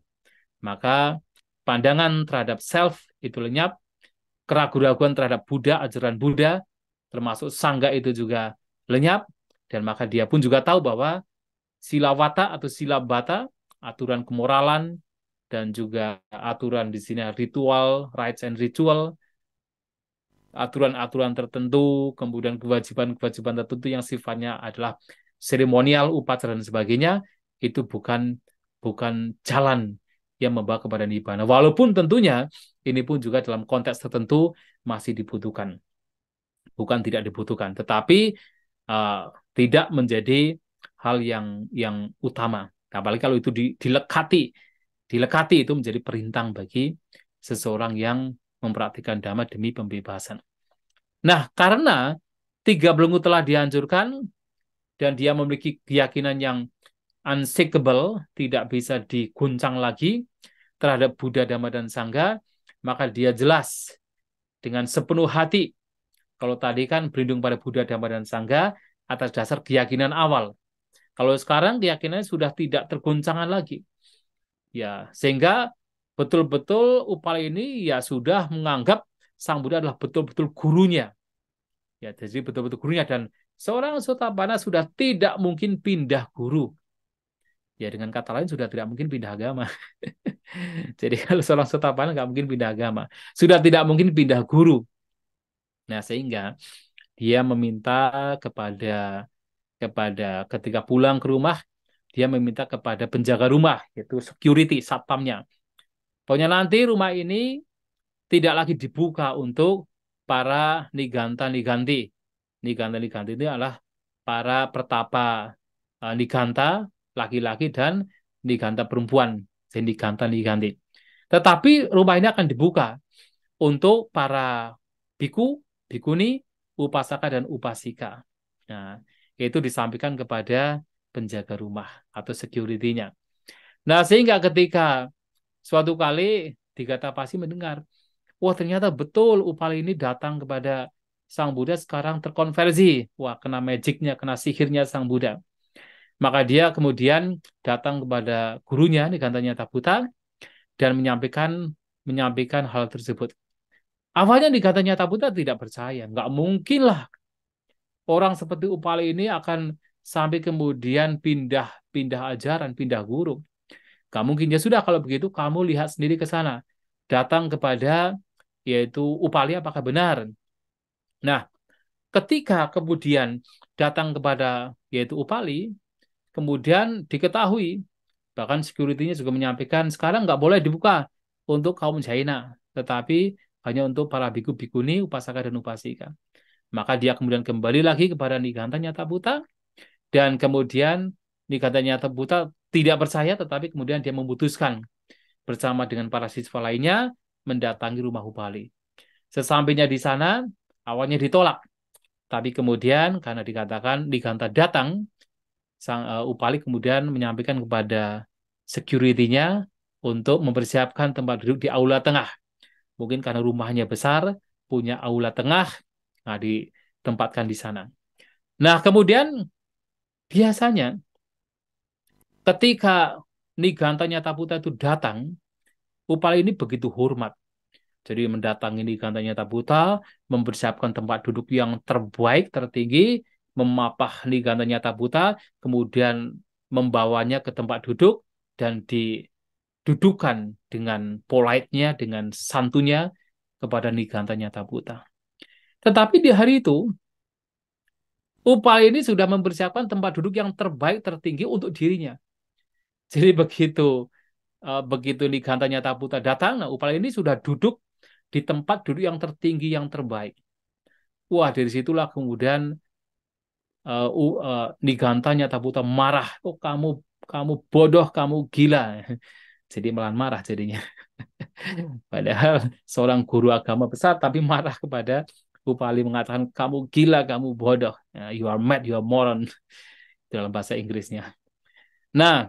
Maka pandangan terhadap self itu lenyap, keraguan-raguan terhadap Buddha, ajaran Buddha, termasuk Sangha itu juga lenyap, dan maka dia pun juga tahu bahwa sila wata atau sila bata, aturan kemoralan, dan juga aturan di sini ritual, rites and ritual, aturan-aturan tertentu, kemudian kewajiban-kewajiban tertentu yang sifatnya adalah seremonial, upacara dan sebagainya, itu bukan jalan yang membawa kepada nibbana. Walaupun tentunya ini pun juga dalam konteks tertentu masih dibutuhkan. Bukan tidak dibutuhkan, tetapi tidak menjadi hal yang utama. Apalagi kalau itu dilekati itu menjadi perintang bagi seseorang yang mempraktikkan Dhamma demi pembebasan. Nah, karena 3 belenggu telah dihancurkan dan dia memiliki keyakinan yang unshakable, tidak bisa diguncang lagi terhadap Buddha, Dhamma, dan Sangha, maka dia jelas dengan sepenuh hati. Kalau tadi kan berlindung pada Buddha, Dhamma, dan Sangha atas dasar keyakinan awal. Kalau sekarang keyakinannya sudah tidak tergoncangkan lagi. Ya, sehingga betul-betul Upali ini ya sudah menganggap Sang Buddha adalah betul-betul gurunya. Ya, jadi betul-betul gurunya, dan seorang Sotapanna sudah tidak mungkin pindah guru. Ya, dengan kata lain sudah tidak mungkin pindah agama. Jadi kalau seorang Sotapanna nggak mungkin pindah agama. Sudah tidak mungkin pindah guru. Nah, sehingga dia meminta kepada ketika pulang ke rumah, dia meminta kepada penjaga rumah, yaitu security, satpamnya. Pokoknya nanti rumah ini tidak lagi dibuka untuk para niganta-niganti. Niganta-niganti itu adalah para pertapa niganta, laki-laki, dan niganta perempuan, jadi niganta-niganti. Tetapi rumah ini akan dibuka untuk para biku, bikuni, upasaka, dan upasika. Nah, itu disampaikan kepada penjaga rumah atau security-nya. Nah, sehingga ketika suatu kali Digatapasi mendengar, wah ternyata betul Upali ini datang kepada Sang Buddha sekarang terkonversi. Wah, kena magicnya, kena sihirnya Sang Buddha. Maka dia kemudian datang kepada gurunya, Nigantanya Tabuta, dan menyampaikan hal tersebut. Awalnya Nigantanya Tabuta tidak percaya. Nggak mungkin lah orang seperti Upali ini akan sampai kemudian pindah ajaran, pindah guru. Kamu mungkin ya sudah kalau begitu kamu lihat sendiri ke sana. Datang kepada yaitu Upali apakah benar. Nah, ketika kemudian datang kepada yaitu Upali, kemudian diketahui, bahkan security-nya juga menyampaikan sekarang nggak boleh dibuka untuk kaum Jaina, tetapi hanya untuk para biku-bikuni, upasaka dan upasika. Maka dia kemudian kembali lagi kepada Niganta Nyatabuta, dan kemudian Niganta Nyatabuta tidak percaya, tetapi kemudian dia memutuskan bersama dengan para siswa lainnya mendatangi rumah Upali. Sesampainya di sana, awalnya ditolak, tapi kemudian karena dikatakan Niganta datang, sang Upali kemudian menyampaikan kepada security-nya untuk mempersiapkan tempat duduk di aula tengah. Mungkin karena rumahnya besar, punya aula tengah, nah ditempatkan di sana. Nah, kemudian biasanya ketika Niganta Nyataputa itu datang, Upali ini begitu hormat. Jadi mendatangi Niganta Nyataputa, mempersiapkan tempat duduk yang terbaik, tertinggi, memapah Niganta Nyataputa, kemudian membawanya ke tempat duduk dan didudukan dengan polite-nya, dengan santunya kepada Niganta Nyataputa. Tetapi di hari itu, Upali ini sudah mempersiapkan tempat duduk yang terbaik, tertinggi untuk dirinya. Jadi begitu Niganta Nyataputa datang, nah Upali ini sudah duduk di tempat duduk yang tertinggi, yang terbaik. Wah, dari situlah kemudian Niganta Nyataputa marah. Oh, kamu bodoh, kamu gila. Jadi malah marah jadinya. Padahal seorang guru agama besar tapi marah kepada Upali, mengatakan kamu gila, kamu bodoh. You are mad, you are moron dalam bahasa Inggrisnya. Nah,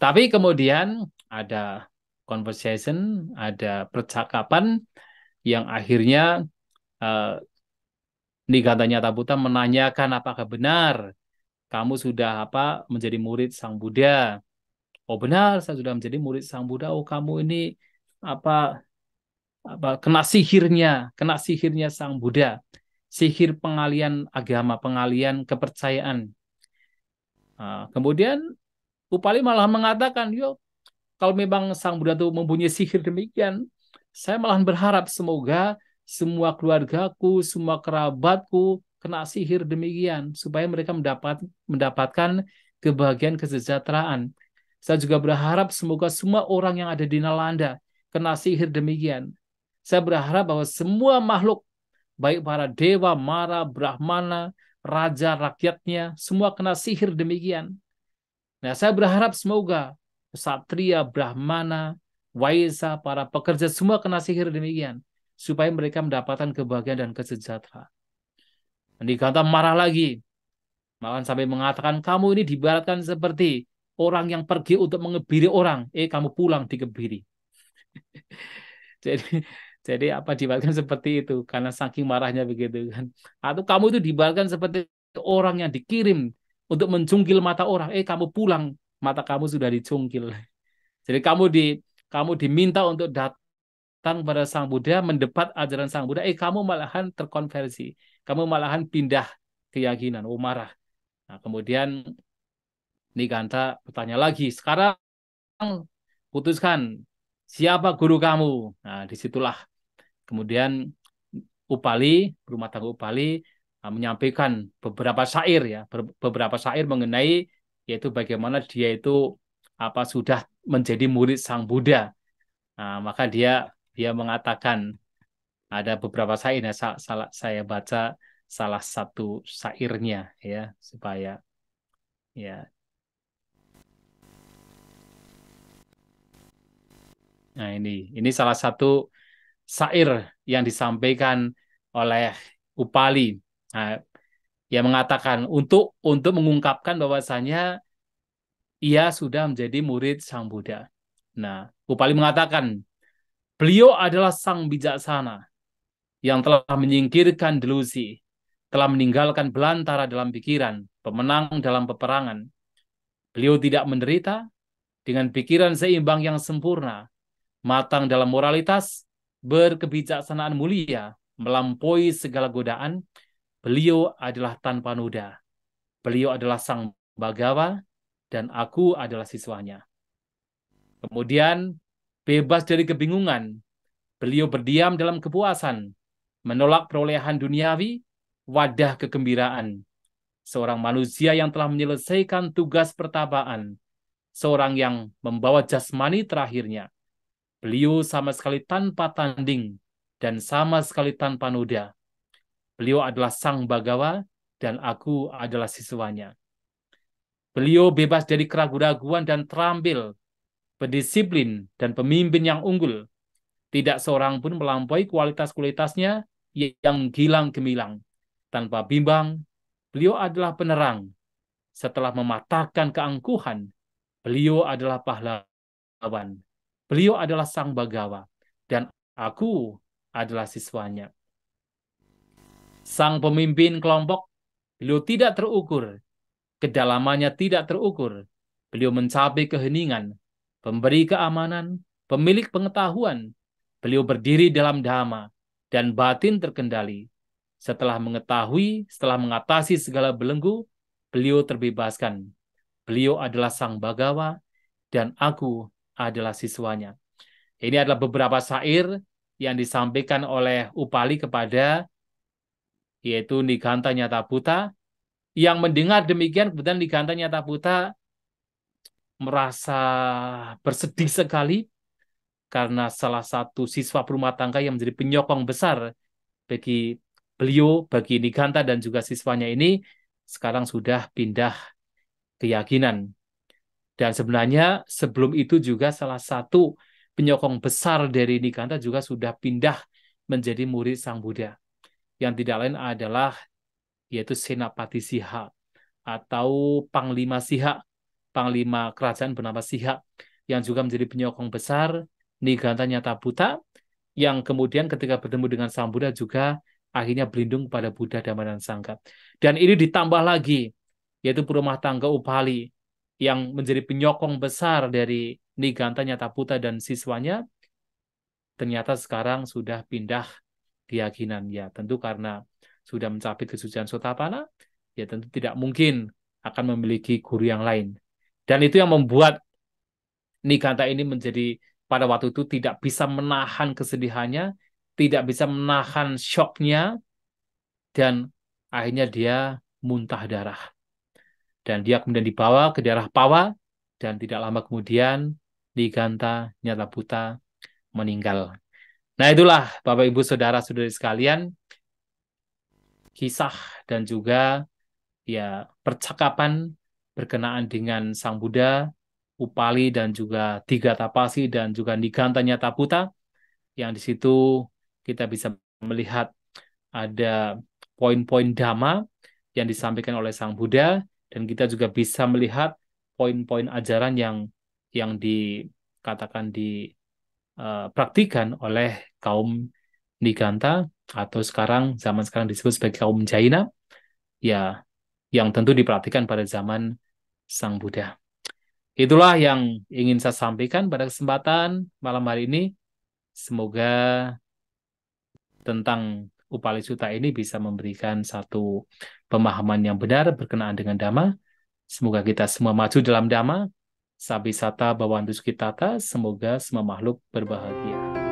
tapi kemudian ada conversation, ada percakapan yang akhirnya uh, Niganta Nyataputa menanyakan apakah benar kamu sudah menjadi murid Sang Buddha. Oh benar, saya sudah menjadi murid Sang Buddha. Oh kamu ini apa kena sihirnya Sang Buddha, sihir pengalian agama, pengalian kepercayaan. Kemudian Upali malah mengatakan, yo kalau memang Sang Buddha itu mempunyai sihir demikian, saya malah berharap semoga semua keluargaku, semua kerabatku kena sihir demikian supaya mereka mendapatkan kebahagiaan kesejahteraan. Saya juga berharap semoga semua orang yang ada di Nalanda kena sihir demikian. Saya berharap bahwa semua makhluk, baik para dewa, mara, brahmana, raja, rakyatnya, semua kena sihir demikian. Nah, saya berharap semoga Satria, Brahmana, Waisa, para pekerja semua kena sihir demikian. Supaya mereka mendapatkan kebahagiaan dan kesejahteraan. Niganta marah lagi. Malah sampai mengatakan, kamu ini dibaratkan seperti orang yang pergi untuk mengebiri orang. Kamu pulang dikebiri. Jadi dibaratkan seperti itu. Karena saking marahnya begitu kan. Atau kamu itu dibaratkan seperti orang yang dikirim untuk mencungkil mata orang. Kamu pulang, mata kamu sudah dicungkil. Jadi kamu diminta untuk datang pada Sang Buddha, mendebat ajaran Sang Buddha. Kamu malahan terkonversi. Kamu malahan pindah keyakinan. Oh, marah. Nah, kemudian Niganta bertanya lagi. Sekarang putuskan siapa guru kamu. Nah, disitulah kemudian Upali, rumah tangga Upali, menyampaikan beberapa syair ya, beberapa syair mengenai yaitu bagaimana dia itu sudah menjadi murid Sang Buddha. Nah, maka dia mengatakan ada beberapa syair ya, saya baca salah satu syairnya ya supaya ya. Nah, ini salah satu syair yang disampaikan oleh Upali. Nah, ia mengatakan untuk mengungkapkan bahwasanya ia sudah menjadi murid Sang Buddha. Nah, Upali mengatakan, beliau adalah sang bijaksana yang telah menyingkirkan delusi, telah meninggalkan belantara dalam pikiran, pemenang dalam peperangan. Beliau tidak menderita dengan pikiran seimbang yang sempurna, matang dalam moralitas, berkebijaksanaan mulia, melampaui segala godaan, Beliau adalah tanpa noda. Beliau adalah sang Bagawa dan aku adalah siswanya. Kemudian bebas dari kebingungan, beliau berdiam dalam kepuasan, menolak perolehan duniawi, wadah kegembiraan. Seorang manusia yang telah menyelesaikan tugas pertabaan, seorang yang membawa jasmani terakhirnya. Beliau sama sekali tanpa tanding dan sama sekali tanpa noda. Beliau adalah sang Bagawa dan aku adalah siswanya. Beliau bebas dari keraguan-raguan dan terampil, berdisiplin dan pemimpin yang unggul. Tidak seorang pun melampaui kualitas-kualitasnya yang gilang gemilang. Tanpa bimbang, beliau adalah penerang. Setelah mematahkan keangkuhan, beliau adalah pahlawan. Beliau adalah sang Bagawa. Dan aku adalah siswanya. Sang pemimpin kelompok, beliau tidak terukur. Kedalamannya tidak terukur. Beliau mencapai keheningan, pemberi keamanan, pemilik pengetahuan. Beliau berdiri dalam dhamma dan batin terkendali. Setelah mengetahui, setelah mengatasi segala belenggu, beliau terbebaskan. Beliau adalah sang Bagawa dan aku adalah siswanya. Ini adalah beberapa syair yang disampaikan oleh Upali kepada yaitu Niganta Nyatabuta. Yang mendengar demikian kemudian Niganta Nyatabuta merasa bersedih sekali karena salah satu siswa rumah tangga yang menjadi penyokong besar bagi beliau, bagi Niganta dan juga siswanya ini sekarang sudah pindah keyakinan. Dan sebenarnya sebelum itu juga salah satu penyokong besar dari Niganta juga sudah pindah menjadi murid Sang Buddha. Yang tidak lain adalah yaitu Senapati Siha atau Panglima Siha, Panglima kerajaan bernama Siha yang juga menjadi penyokong besar Niganta Nyatabuta yang kemudian ketika bertemu dengan Sang Buddha juga akhirnya berlindung kepada Buddha, Dhamma, dan Sangha. Dan ini ditambah lagi, yaitu perumah tangga Upali yang menjadi penyokong besar dari Niganta Nyatabuta dan siswanya, ternyata sekarang sudah pindah keyakinan. Ya, tentu karena sudah mencapai kesucian Sotapanna, ya tentu tidak mungkin akan memiliki guru yang lain. Dan itu yang membuat Niganta ini menjadi pada waktu itu tidak bisa menahan kesedihannya, tidak bisa menahan syoknya, dan akhirnya dia muntah darah. Dan dia kemudian dibawa ke daerah Pawa, dan tidak lama kemudian Niganta Nyatabuta meninggal. Nah itulah Bapak Ibu Saudara-saudari sekalian, kisah dan juga ya percakapan berkenaan dengan Sang Buddha, Upali dan juga Tiga Tapasi dan juga Niganta Nyatabuta yang di situ kita bisa melihat ada poin-poin dhamma yang disampaikan oleh Sang Buddha dan kita juga bisa melihat poin-poin ajaran yang dikatakan dipraktikan oleh kaum Niganta atau zaman sekarang disebut sebagai kaum Jaina ya yang tentu diperhatikan pada zaman Sang Buddha. Itulah yang ingin saya sampaikan pada kesempatan malam hari ini. Semoga tentang Upali Sutta ini bisa memberikan satu pemahaman yang benar berkenaan dengan Dhamma. Semoga kita semua maju dalam Dhamma. Sabisata Bhavantu Sukhitata. Semoga semua makhluk berbahagia.